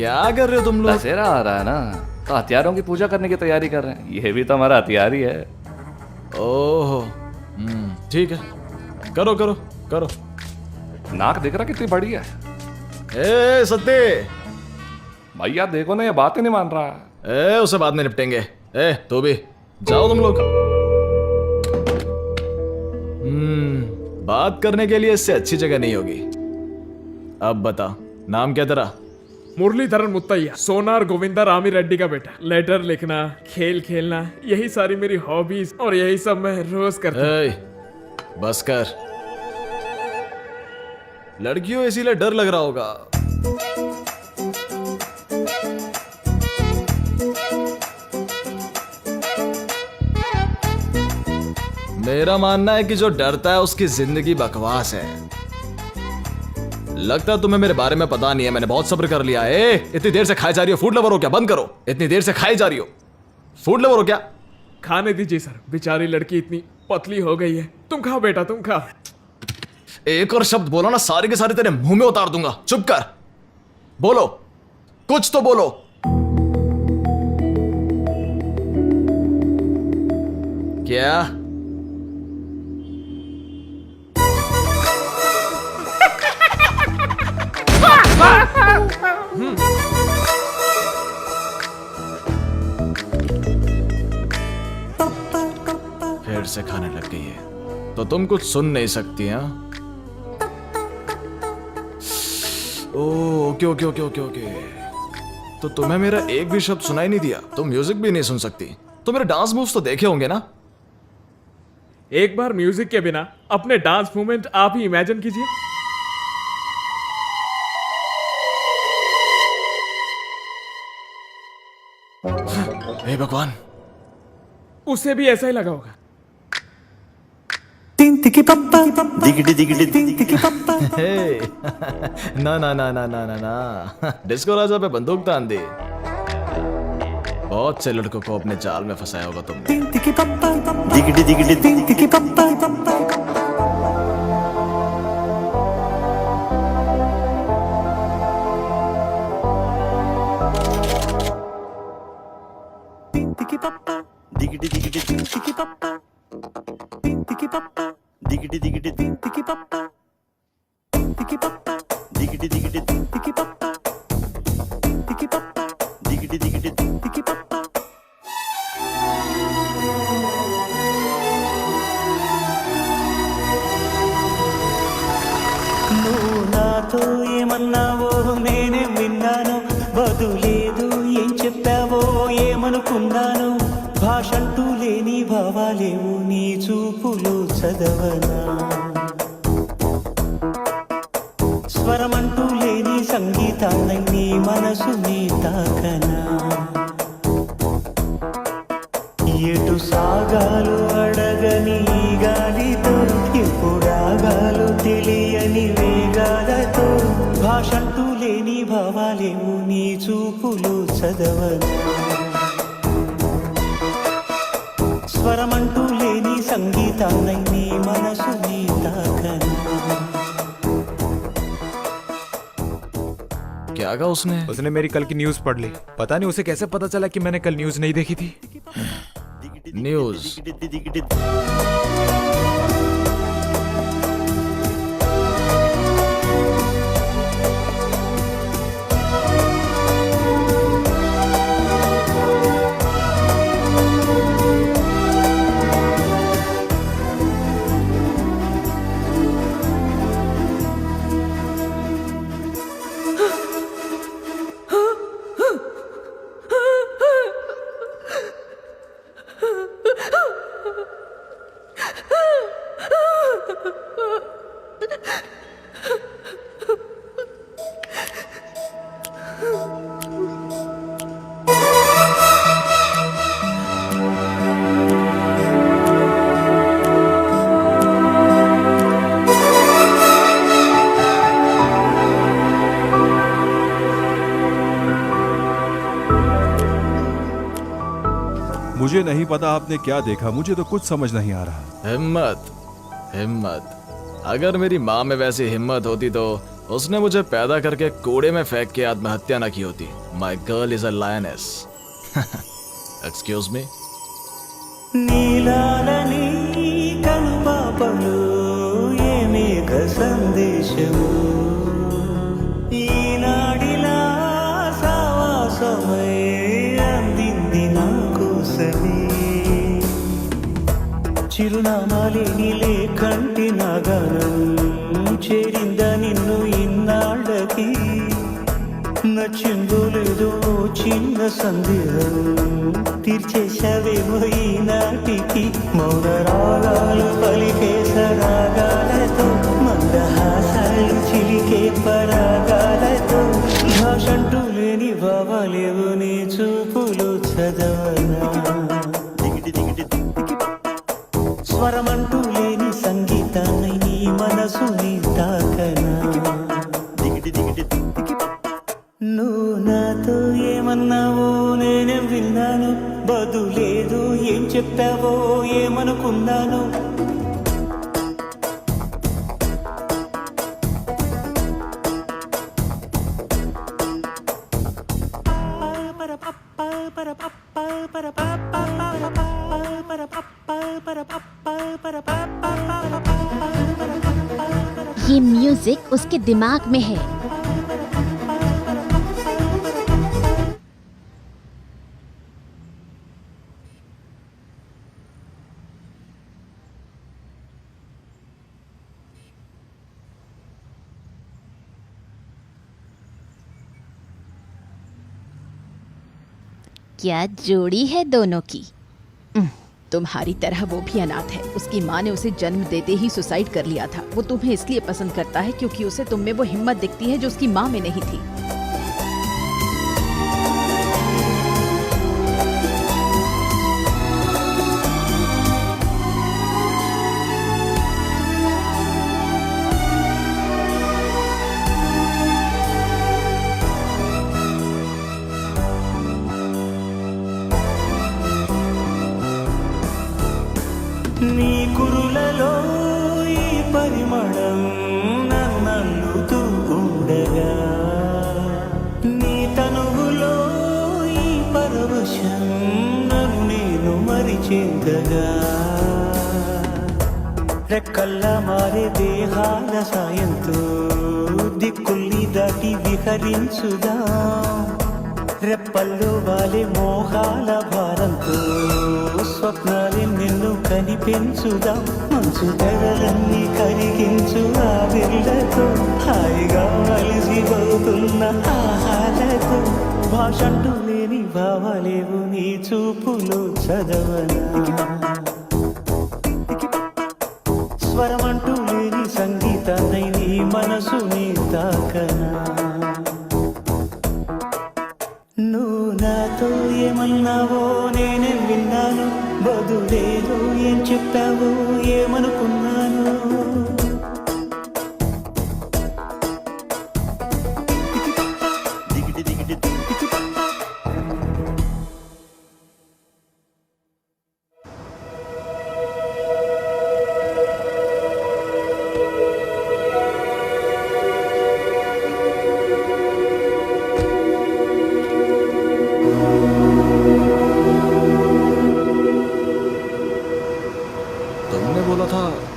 क्या कर रहे हो तुम लोग? दशहरा आ रहा है ना, तो हथियारों की पूजा करने की तैयारी कर रहे हैं। ये भी तो हमारा हथियार ही है। ओहो, ठीक है, करो करो करो। नाक देख रहा कितनी बड़ी है। ए सत्ते भैया देखो ना, ये बात ही नहीं मान रहा है। उसे बाद में निपटेंगे। तो भी जाओ तुम लोग। बात करने के लिए इससे अच्छी जगह नहीं होगी। अब बता, नाम क्या तेरा? मुरलीधरन मुत्तैया, सोनार गोविंदा रामी रेड्डी का बेटा। लेटर लिखना, खेल खेलना, यही सारी मेरी हॉबीज और यही सब मैं रोज करता हूं। बस कर। लड़कियों इसीलिए डर लग रहा होगा। मेरा मानना है कि जो डरता है उसकी जिंदगी बकवास है। लगता है तुम्हें मेरे बारे में पता नहीं है। मैंने बहुत सब्र कर लिया है। इतनी देर से खाए जा रही हो? फूड लवर हो क्या? बंद करो। इतनी देर से खाए जा रही हो? फूड लवर हो क्या? खाने दीजिए सर, बेचारी लड़की इतनी पतली हो गई है। तुम खाओ बेटा, तुम खाओ। एक और शब्द बोलो ना, सारे के सारे तेरे मुंह में उतार दूंगा। चुप कर, बोलो कुछ तो बोलो। क्या? फिर से खाने लग गई है तो तुम कुछ सुन नहीं सकती हैं? Okay okay okay okay okay. तो तुम्हें मेरा एक भी शब्द सुनाई नहीं दिया? तुम म्यूजिक भी नहीं सुन सकती? तो मेरे डांस मूव्स तो देखे होंगे ना? एक बार म्यूजिक के बिना अपने डांस मूवमेंट आप ही इमेजिन कीजिए। हे भगवान, उसे भी ऐसा ही लगा होगा। ना ना ना ना ना ना ना, डिस्को राजा पे बंदूक तान दी। बहुत से लड़कों को अपने जाल में फंसाया होगा तुमने। నువ్వు నాతో ఏమన్నావో నేనే విన్నాను, బదులేదు ఏం చెప్పావో ఏమనుకున్నాను. భాషంటూ లేని భావాలేవు నీ చూపులో చదవనా, స్వరమంటూ లేని సంగీతాన్ని నీ మనసుని తాకనా. ఎటు సాగాలు అడగని గాలితో, ఎప్పుడాగాలు తెలియని వేగాలతో, భాషంటూ లేని భావాలేవు నీ చూపులో చదవనా, స్వరమంటూ లేని సంగీతాన్ని నీ మనసుని తాకనా. क्या कहा उसने? उसने मेरी कल की न्यूज पढ़ ली। पता नहीं उसे कैसे पता चला कि मैंने कल न्यूज नहीं देखी थी। न्यूज? मुझे नहीं पता आपने क्या देखा, मुझे तो कुछ समझ नहीं आ रहा। हिम्मत, हिम्मत। अगर मेरी माँ में वैसी हिम्मत होती तो उसने मुझे पैदा करके कूड़े में फेंक के आत्महत्या ना की होती। My girl is a lioness. Excuse me. నీలాలని కనుపాపలు ఏ మేఘ సందేశము ఈనాడిలా సావాసమై అందింది నా కోసమే చిరునామాలేని లేకంటి నాగానం చేరిందా నిన్ను ఇన్నాళ్ళకి నచ్చిందో లేదో చిన్న సందేహం తీర్చేశావేమో ఈనాటికి మౌన రాగాలు పలికే సరాగాలతో మందహాసాలు చిలికే పరాగాలతో భాషంటూ లేని భావాలేవు నీ చూపులు చదవనా స్వరమంటూ లేని సంగీతాన్ని నీ మనసుని తాకనా నువ్వు నాతో ఏమన్నావో నేనేం విన్నాను బదులేదు ఏం చెప్పావో ఏమనుకున్నాను ये म्यूजिक उसके दिमाग में है। क्या जोड़ी है दोनों की। तुम्हारी तरह वो भी अनाथ है। उसकी माँ ने उसे जन्म देते ही सुसाइड कर लिया था। वो तुम्हें इसलिए पसंद करता है क्योंकि उसे तुम में वो हिम्मत दिखती है जो उसकी माँ में नहीं थी। నీ కురులలో ఈ పరిమళం నన్నల్లుతూ ఉండగా నీ తనువులో ఈ పరవశం నన్ను నేను మరిచేందగా రెక్కల్లా మారే దేహాల సాయంతో దిక్కుల్ని దాటి విహరించుదా రెప్పల్లో వాలే మోహాల భారంతో స్వప్నాలే నిన్ను కనిపించుదా మంచు తెరలన్నీ కరిగించు ఆ విళ్ళతో హాయిగా అలిసిపోతున్న ఆహాలతో భాషంటూ లేని భావాలేవు నీ చూపులో చదవనా స్వరమంటూ లేని సంగీతాన్ని నీ మనసుని తాకనా నువ్వు నాతో ఏమన్నావో నేనేం విన్నాను బదులేదో ఏం చెప్పావో ఏమనుకున్నాను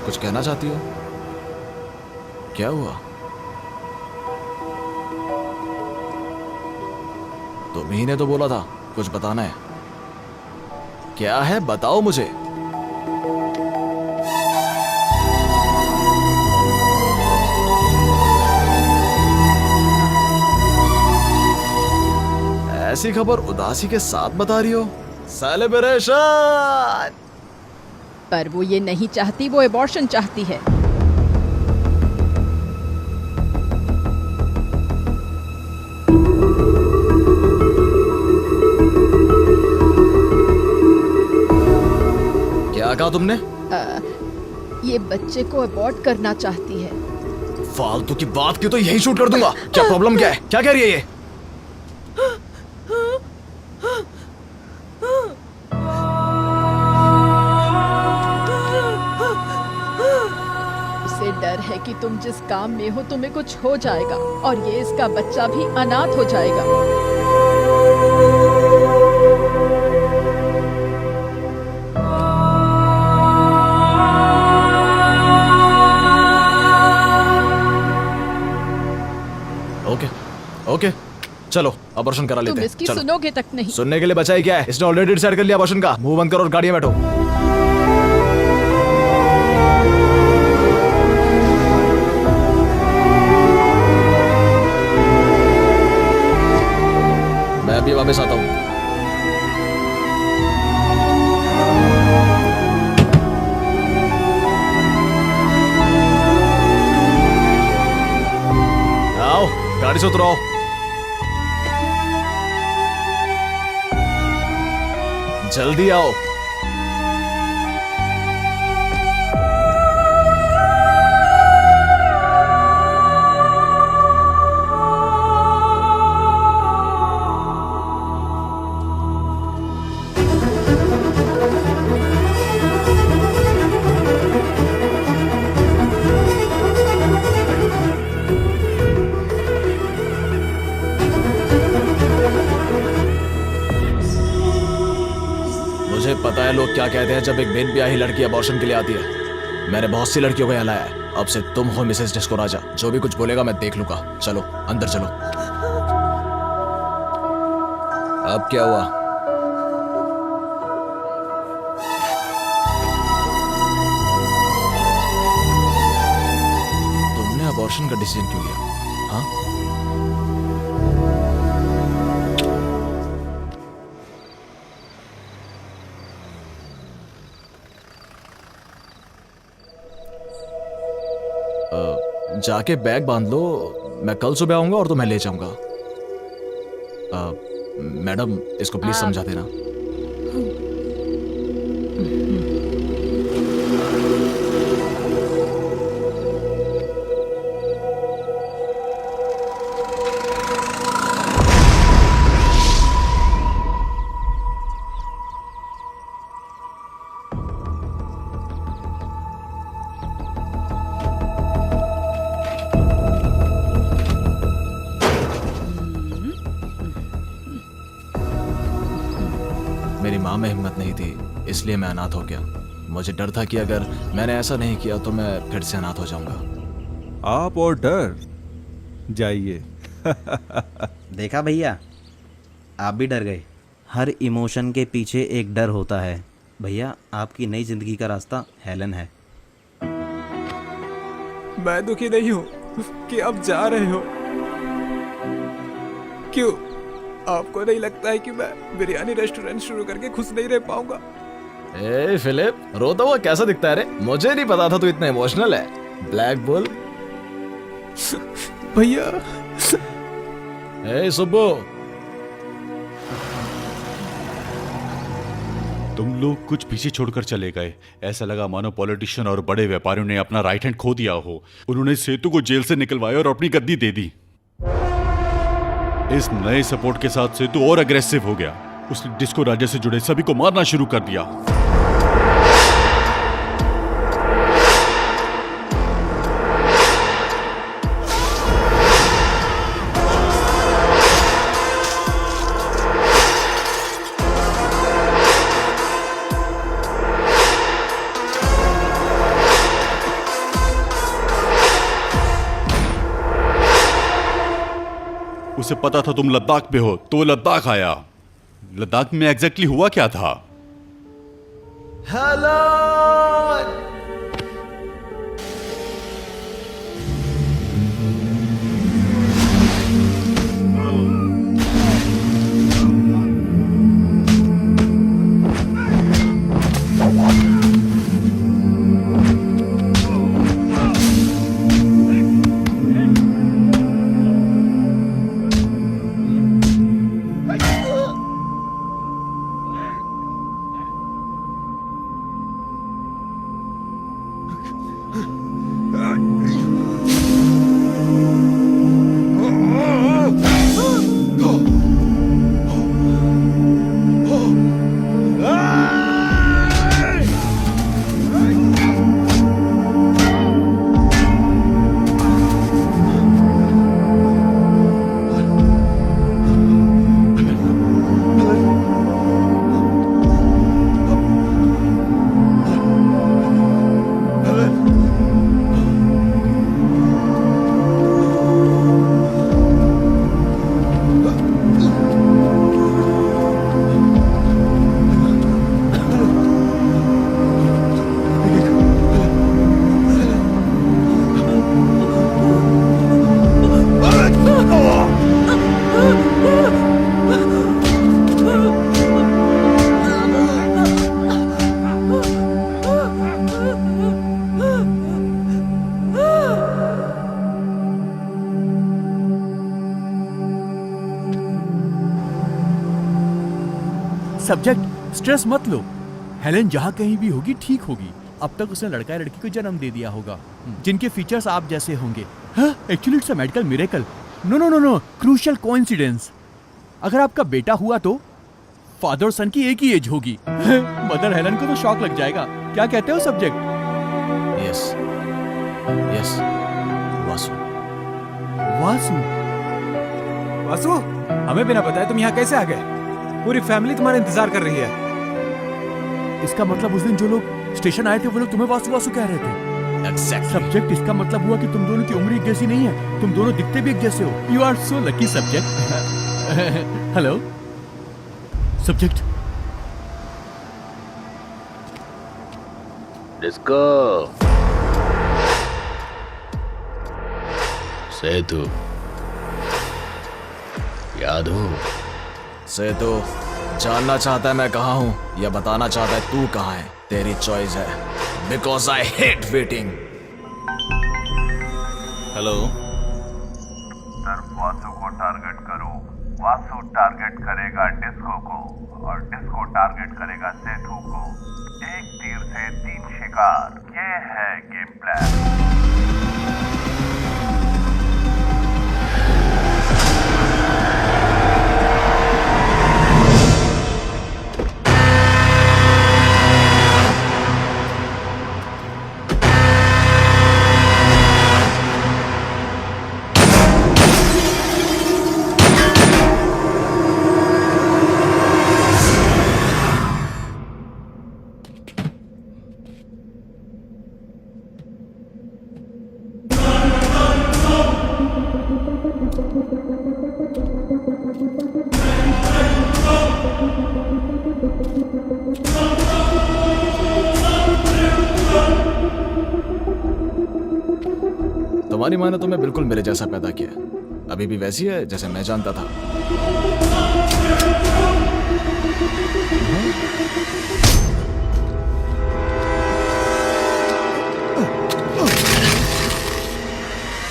कुछ कहना चाहती हो? क्या हुआ? तुम ही ने तो बोला था कुछ बताना है। क्या है बताओ मुझे। ऐसी खबर उदासी के साथ बता रही हो। सेलिब्रेशन। पर वो ये नहीं चाहती, वो एबॉर्शन चाहती है। क्या कहा तुमने? ये बच्चे को अबॉर्ट करना चाहती है। फालतू की बात की तो यही शूट कर दूंगा। क्या प्रॉब्लम क्या है? क्या कह रही है ये? उसे डर है कि तुम जिस काम में हो तुम्हें कुछ हो जाएगा और ये इसका बच्चा भी अनाथ हो जाएगा। ओके ओके चलो अबॉर्शन करा तुम लेते हैं। इसकी चलो। सुनोगे तक नहीं। सुनने के लिए बचा ही क्या है? इसने ऑलरेडी डिसाइड कर लिया अबॉर्शन का। मुंह बंद करो और गाड़ी में बैठो। मैं अभी वापस आता हूँ। आओ गाड़ी से उतरो। जल्दी आओ। मुझे पता है लोग क्या कहते हैं जब एक बिन ब्याही लड़की अबॉर्शन के लिए आती है। मैंने बहुत सी लड़कियों को यहाँ लाया है। अब से तुम हो मिसेस डिस्को राजा। जो भी कुछ बोलेगा मैं देख लूंगा। चलो अंदर चलो। अब क्या हुआ? तुमने अबॉर्शन का डिसीजन क्यों लिया? हाँ? जाके बैग बांध लो। मैं कल सुबह आऊंगा और तुम्हें ले जाऊंगा। मैडम इसको प्लीज समझा देना। मेरी माँ में हिम्मत नहीं थी इसलिए मैं अनाथ हो गया। मुझे डर था कि अगर मैंने ऐसा नहीं किया तो मैं फिर से अनाथ हो जाऊंगा। आप और डर जाइए। देखा भैया, आप भी डर गए। हर इमोशन के पीछे एक डर होता है। भैया आपकी नई जिंदगी का रास्ता हेलन है। मैं दुखी नहीं हूँ कि आप जा रहे हो। क्यों? आपको नहीं लगता है कि मैं बिरयानी रेस्टोरेंट शुरू करके खुश नहीं रह पाऊंगा? ए फिलिप, रोता हुआ कैसा दिखता है रे? मुझे नहीं पता था तू इतना इमोशनल है। Black bull. भैया। ए सुब्बू। तुम लोग कुछ पीछे छोड़कर चले गए। ऐसा लगा मानो पॉलिटिशियन और बड़े व्यापारियों ने अपना राइट हैंड खो दिया हो। उन्होंने सेतु को जेल से निकलवाया और अपनी गद्दी दे दी। इस नए सपोर्ट के साथ सेतु और अग्रेसिव हो गया। उसने डिस्को राजा से जुड़े सभी को मारना शुरू कर दिया। उसे पता था तुम लद्दाख पे हो तो वो लद्दाख आया। लद्दाख में एग्जैक्टली हुआ क्या था? हेलो। सब्जेक्ट स्ट्रेस मत लो, हेलेन जहाँ कहीं भी होगी ठीक होगी। अब तक उसने लड़का या लड़की को जन्म दे दिया होगा जिनके फीचर्स आप जैसे होंगे। Actually it's a medical miracle. No no no no, crucial coincidence. अगर आपका बेटा हुआ तो फादर और सन की एक ही एज होगी। मदर हेलेन को तो शॉक लग जाएगा। क्या कहते हो subject? Yes yes, Vasu. Vasu? Vasu, हमें बिना बताए तुम यहाँ कैसे आ गए? पूरी फैमिली तुम्हारा इंतजार कर रही है। इसका मतलब उस दिन जो लोग स्टेशन आए थे वो लोग तुम्हें वासु वासु कह रहे थे। सब्जेक्ट, इसका मतलब हुआ कि तुम दोनों की उम्र एक जैसी नहीं है, तुम दोनों दिखते भी एक जैसे हो। You are so lucky subject. Hello subject. Disco Setu, याद हो? सेतु जानना चाहता है मैं कहाँ हूँ या बताना चाहता है तू कहाँ है? तेरी चॉइस है, because I hate waiting. Hello sir, Vasu को टारगेट करो। वासु टारगेट करेगा डिस्को को और डिस्को टारगेट करेगा सेतु को। एक तीर से 3 शिकार, ये है गेम प्लान। तुम्हारी माँ ने तुम्हें बिल्कुल मेरे जैसा पैदा किया, अभी भी वैसी है जैसे मैं जानता था।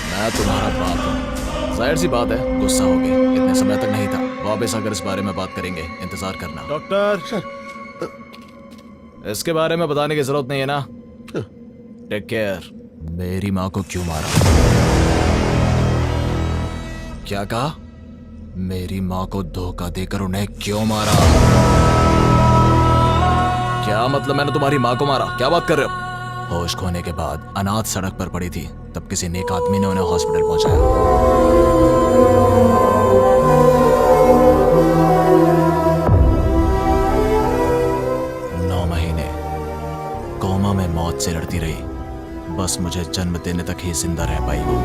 मैं तुम्हारा बाप हूँ। जाहिर सी बात है गुस्सा हो गए, इतने समय तक नहीं था। वापस अगर इस बारे में बात करेंगे इंतजार करना। डॉक्टर, इसके बारे में बताने की जरूरत नहीं है ना। Take care. मेरी माँ को क्यों मारा? क्या कहा? मेरी माँ को धोखा देकर उन्हें क्यों मारा? क्या मतलब मैंने तुम्हारी माँ को मारा? क्या बात कर रहे हो? होश खोने के बाद अनाथ सड़क पर पड़ी थी, तब किसी नेक आदमी ने उन्हें हॉस्पिटल पहुंचाया। 9 महीने कोमा में मौत से लड़ती रही, बस मुझे जन्म देने तक ही जिंदा रह पाई वो।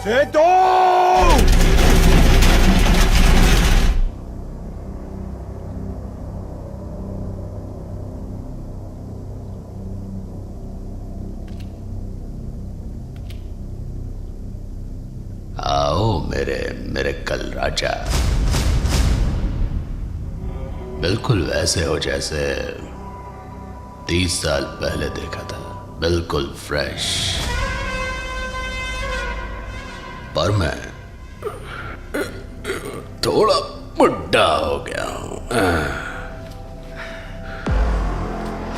सेतु! आओ मेरे कल राजा। बिल्कुल वैसे हो जैसे 30 साल पहले देखा था, बिल्कुल फ्रेश। पर मैं थोड़ा बुढ़ा हो गया हूं,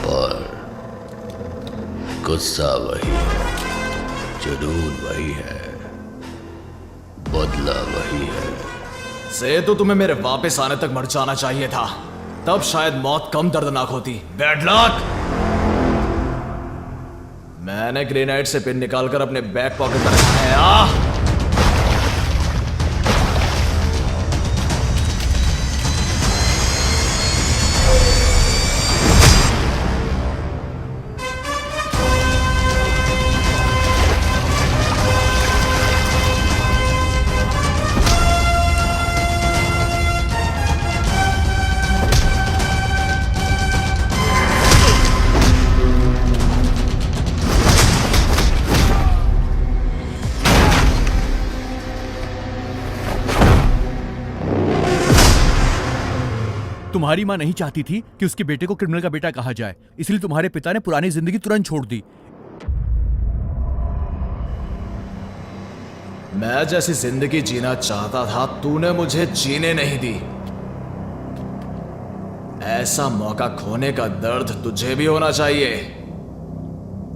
पर गुस्सा वही है, जुनून वही है, बदला वही है। सेतु, तुम्हें मेरे वापस आने तक मर जाना चाहिए था, तब शायद मौत कम दर्दनाक होती। Bad luck. मैंने ग्रेनाइट से पिन निकालकर अपने बैक पॉकेट में रखा है। तुम्हारी माँ नहीं चाहती थी कि उसके बेटे को क्रिमिनल का बेटा कहा जाए, इसलिए तुम्हारे पिता ने पुरानी जिंदगी तुरंत छोड़ दी। मैं जैसी जिंदगी जीना चाहता था तूने मुझे जीने नहीं दी। ऐसा मौका खोने का दर्द तुझे भी होना चाहिए।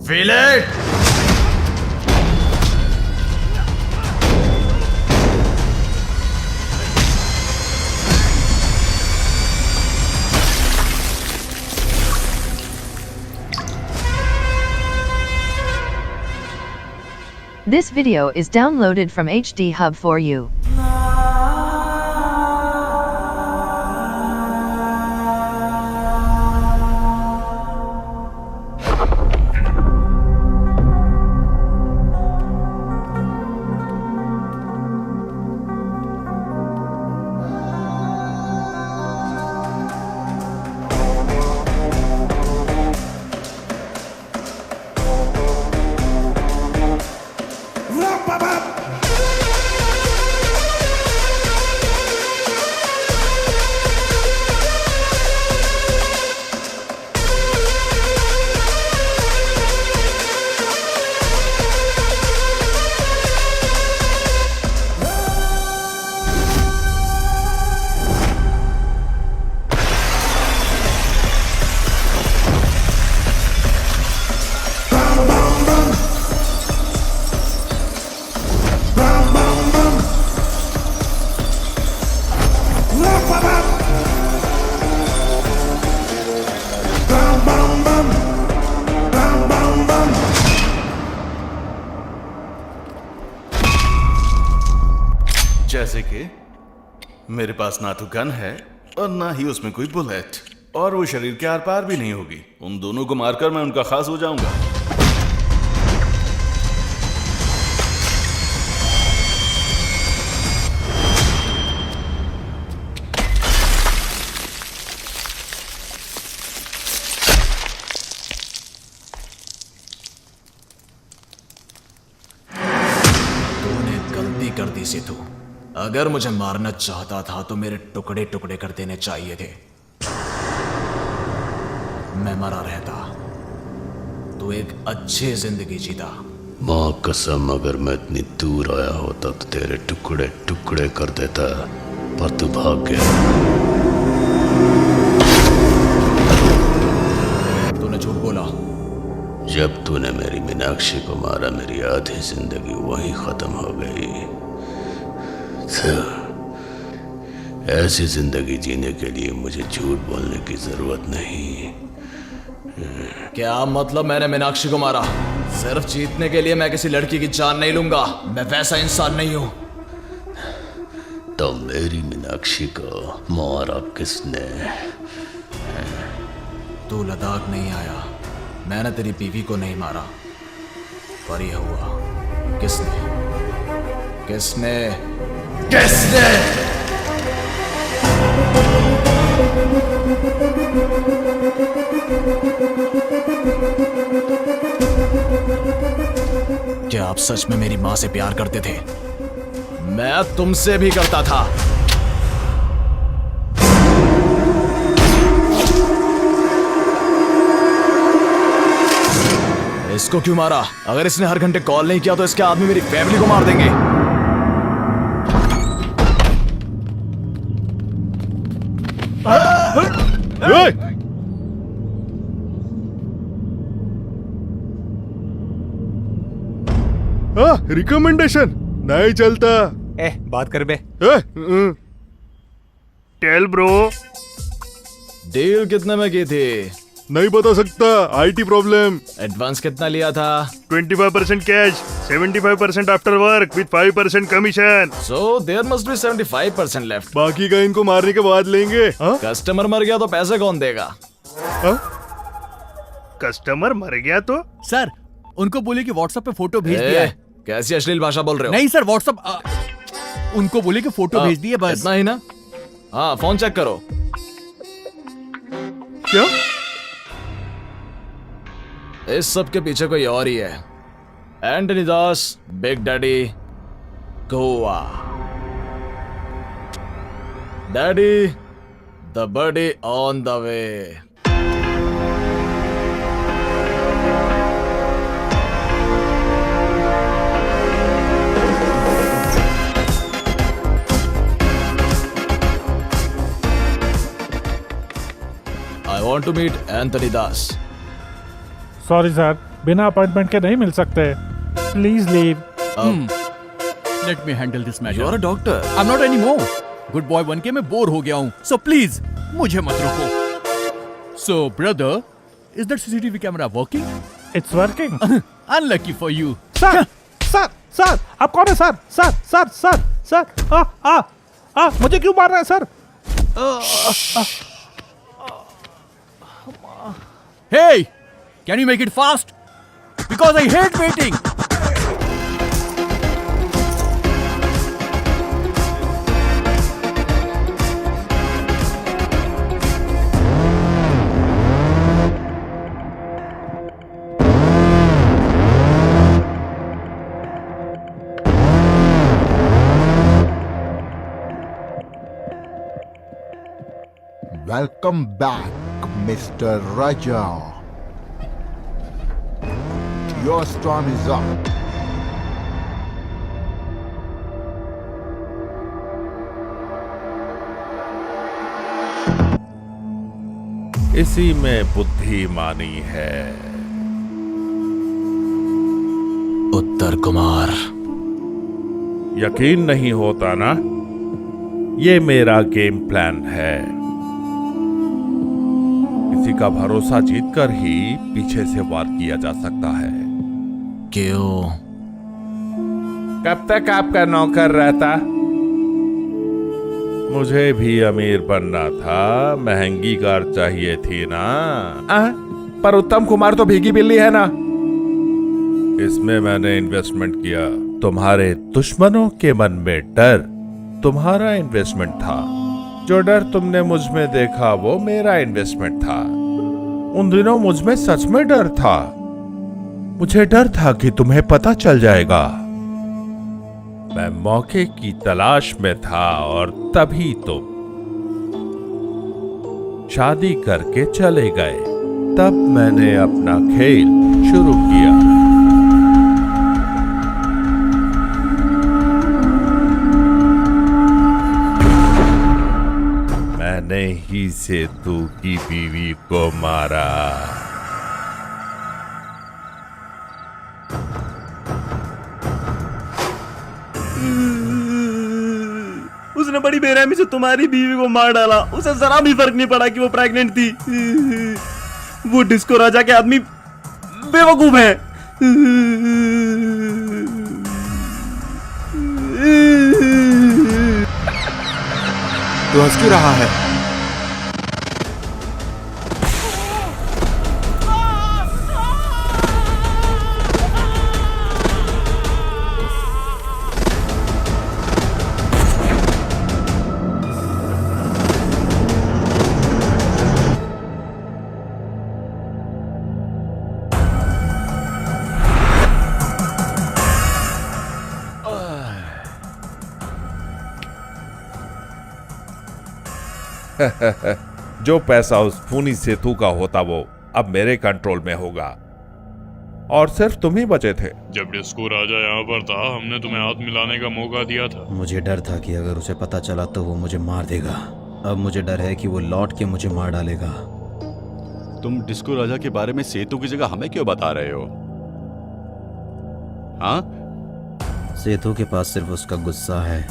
Feel it? This video is downloaded from HD Hub for you. जैसे कि मेरे पास ना तो गन है और ना ही उसमें कोई बुलेट, और वो शरीर के आर पार भी नहीं होगी। उन दोनों को मारकर मैं उनका खास हो जाऊंगा। तूने गलती कर दी सिद्धू। अगर मुझे मारना चाहता था तो मेरे टुकड़े टुकड़े कर देने चाहिए थे। मैं मरा रहता, तू एक अच्छी जिंदगी जीता। माँ कसम, अगर मैं इतनी दूर आया होता तो तेरे टुकड़े टुकड़े कर देता, पर तू भाग गया। तूने झूठ बोला। जब तूने मेरी मीनाक्षी को मारा, मेरी आधी जिंदगी वहीं खत्म हो गई। ऐसी जिंदगी जीने के लिए मुझे झूठ बोलने की जरूरत नहीं। क्या मतलब मैंने मीनाक्षी को मारा? सिर्फ जीतने के लिए मैं किसी लड़की की जान नहीं लूंगा। मैं वैसा इंसान नहीं हूं। तो मेरी मीनाक्षी को मारा किसने? तू लद्दाख नहीं आया, मैंने तेरी बीवी को नहीं मारा, पर यह हुआ। किसने किसने किसने? क्या आप सच में मेरी मां से प्यार करते थे? मैं तुमसे भी करता था। इसको क्यों मारा? अगर इसने हर घंटे कॉल नहीं किया तो इसके आदमी मेरी फैमिली को मार देंगे। रिकमेंडेशन नहीं चलता। बात कर बे। Tell bro. डील कितने में की थी? नहीं बता सकता, आईटी प्रॉब्लम। एडवांस कितना लिया था? 25% cash, 75% after work with 5% commission. So there must be 75% left. बाकी का इनको मारने के बाद लेंगे। कस्टमर मर गया तो पैसे कौन देगा? कस्टमर मर गया तो? सर, उनको बोले कि व्हाट्सएप पे फोटो भेज दिया है। कैसी अश्लील भाषा बोल रहे हो? नहीं सर, व्हाट्सएप उनको बोले कि फोटो भेज दिए, बस इतना ही ना? हाँ, फोन चेक करो। क्या? इस सब के पीछे कोई और ही है। Antony Das, big daddy, Goa. Daddy, the body on the way. I want to meet Anthony Das. Sorry sir, बिना अपॉइंटमेंट के नहीं मिल सकते। Please leave. Let me handle this matter. You are a doctor. I'm not anymore. Good boy बन के मैं बोर हो गया हूँ। So please, मुझे मत रोको। So brother, is that CCTV camera working? It's working. Unlucky for you. Sir, sir, sir, आप कौन है sir? Sir, sir, sir, sir, मुझे क्यों मार रहे हैं sir? Hey, can you make it fast? Because I hate waiting. Welcome back, Mr. Raja. Your storm is up. इसी में बुद्धिमानी है। उत्तर कुमार। यकीन नहीं होता ना? ये मेरा गेम प्लान है। किसी का भरोसा जीतकर ही पीछे से वार किया जा सकता है। क्यों? कब तक आपका नौकर रहता? मुझे भी अमीर बनना था, महंगी कार चाहिए थी ना। पर उत्तम कुमार तो भीगी बिल्ली है ना। इसमें मैंने इन्वेस्टमेंट किया। तुम्हारे दुश्मनों के मन में डर तुम्हारा इन्वेस्टमेंट था। जो डर तुमने मुझ में देखा वो मेरा इन्वेस्टमेंट था। उन दिनों मुझ में सच में डर था। मुझे डर था कि तुम्हें पता चल जाएगा। मैं मौके की तलाश में था और तभी तुम शादी करके चले गए। तब मैंने अपना खेल शुरू किया। मैंने ही सेतु की बीवी को मारा। उसने बड़ी बेरहमी से तुम्हारी बीवी को मार डाला। उसे जरा भी फर्क नहीं पड़ा कि वो प्रेग्नेंट थी। वो डिस्को राजा के आदमी बेवकूफ है। तो हंस क्यों रहा है? जो पैसा उस खूनी सेतु का होता वो अब मेरे कंट्रोल में होगा। और सिर्फ तुम ही बचे थे। जब डिस्को राजा यहाँ पर था हमने तुम्हें हाथ मिलाने का मौका दिया था। मुझे डर था कि अगर उसे पता चला तो वो मुझे मार देगा। अब मुझे डर है कि वो लौट के मुझे मार डालेगा। तुम डिस्को राजा के बारे में सेतु की जगह हमें क्यों बता रहे हो? हाँ? सेतु के पास सिर्फ उसका गुस्सा है,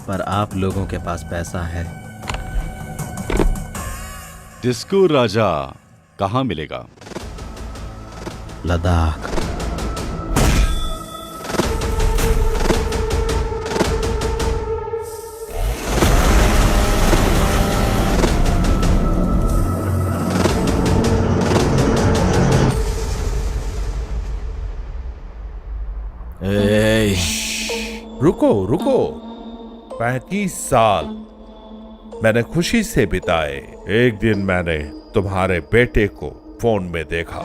पर आप लोगों के पास पैसा है। डिस्को राजा कहाँ मिलेगा? लद्दाख। रुको रुको। 35 साल मैंने खुशी से बिताए। एक दिन मैंने तुम्हारे बेटे को फोन में देखा।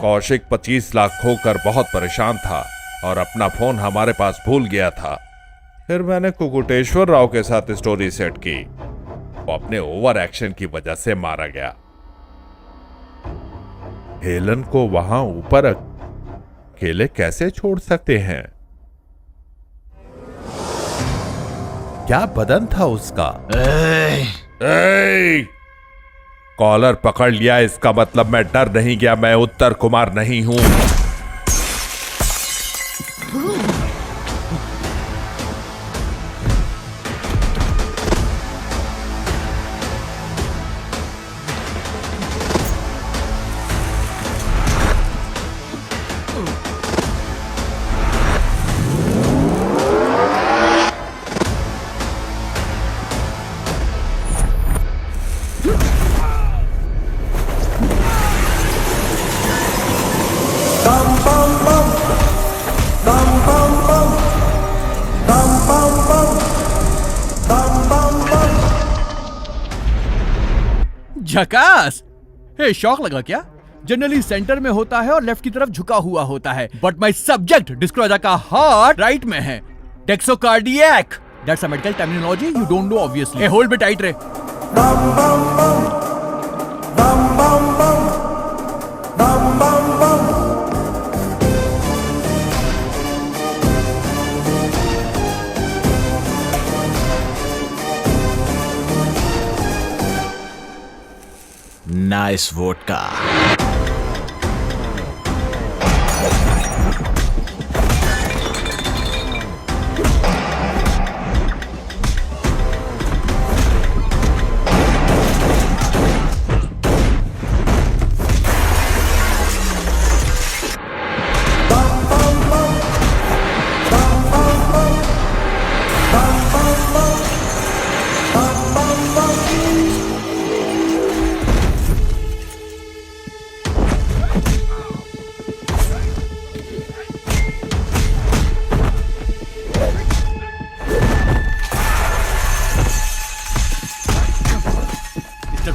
कौशिक 25 लाख खोकर बहुत परेशान था। और अपना फोन हमारे पास भूल गया था। फिर मैंने कुकुटेश्वर राव के साथ स्टोरी सेट की। वो अपने ओवर एक्शन की वजह से मारा गया। हेलन को वहां ऊपर अकेले कैसे छोड़ सकते हैं? क्या बदन था उसका? कॉलर पकड़ लिया, इसका मतलब मैं डर नहीं गया। मैं उत्तर कुमार नहीं हूं। झकास! हे, शौक लगा क्या? जनरली सेंटर में होता है और लेफ्ट की तरफ झुका हुआ होता है, but my subject disco Raja का हार्ट राइट में है। Dextrocardiac, that's a medical terminology you don't know obviously. Hey, hold be tight रे। Nice vodka.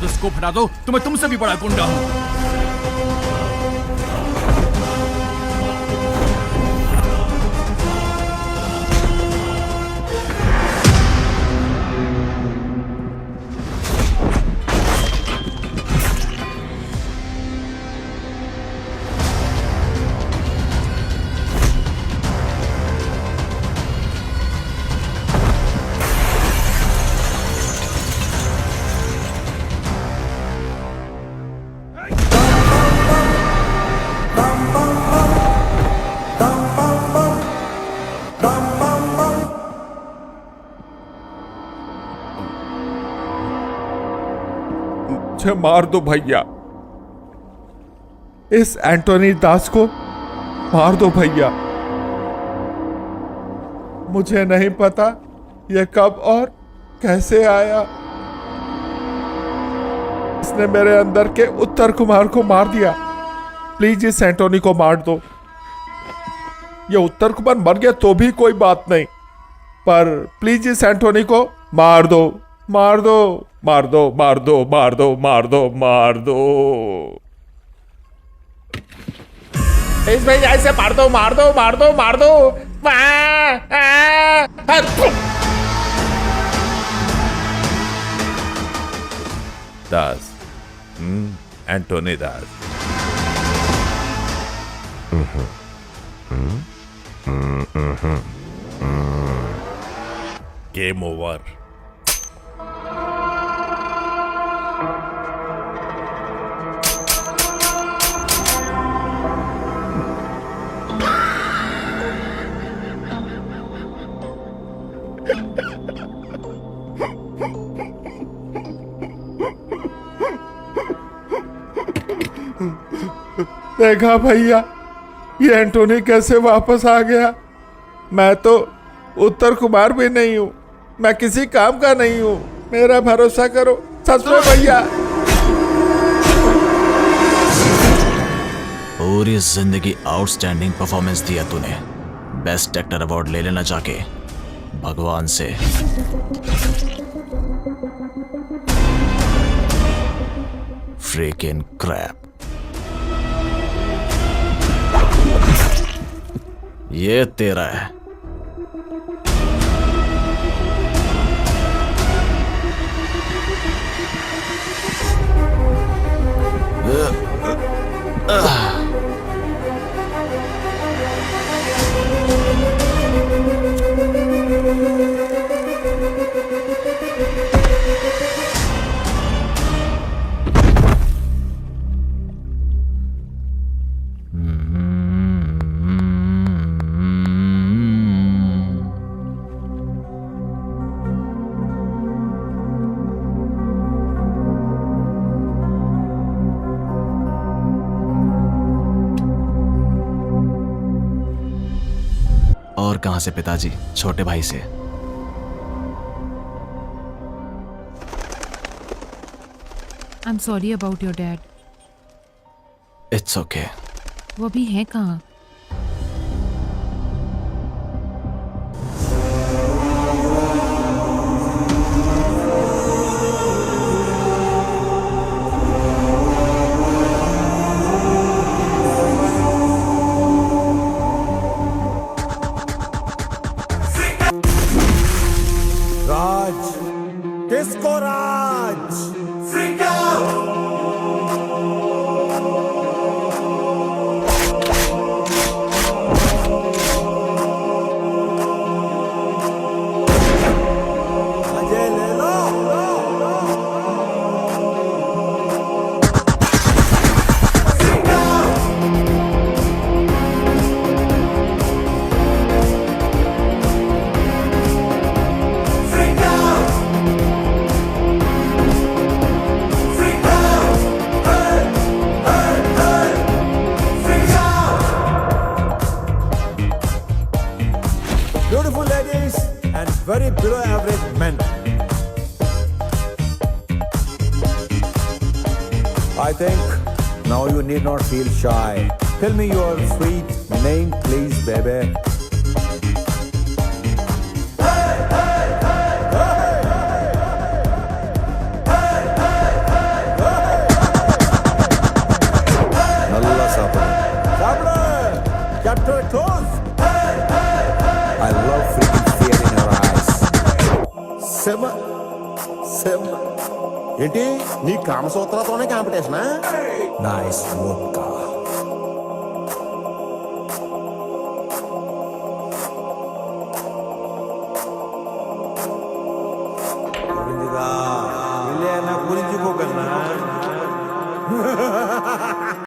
स्कोप हटा दो, तो मैं तुमसे भी बड़ा गुंडा हूं। मुझे मार दो भैया, इस एंटोनी दास को मार दो भैया। मुझे नहीं पता ये कब और कैसे आया। इसने मेरे अंदर के उत्तर कुमार को मार दिया। प्लीज इस एंटोनी को मार दो। ये उत्तर कुमार मर गया तो भी कोई बात नहीं, पर प्लीज इस एंटोनी को मार दो, मार दो, मार दो, मार दो, मार दो, मार दो, मार दो। इस भैया ऐसे मार दो, मार दो, मार दो, मार दो। Das, Antony Das. Game over. देखा भैया, ये एंटोनी कैसे वापस आ गया। मैं तो उत्तर कुमार भी नहीं हूं, मैं किसी काम का नहीं हूं। मेरा भरोसा करो, सच में भैया। पूरी जिंदगी आउटस्टैंडिंग परफॉर्मेंस दिया तूने। बेस्ट एक्टर अवार्ड ले लेना जाके भगवान से। Freaking crap. ये तेरा है। और कहां से पिताजी? छोटे भाई से। I'm sorry about your dad. It's okay. वो अभी है कहाँ? राज, किसको राज? Beautiful ladies and very below average men. I think now you need not feel shy. Tell me your sweet name, please, baby. Nalla sapra. Sapra! Chapter close. I love freaking fear in your eyes. Sema. ఏంటి నీ కామసూత్రాలతోనే కాంపిటీషనా? Nice vodka. గురింజిగా ఇల్లే నా గురించిపోకన్నా.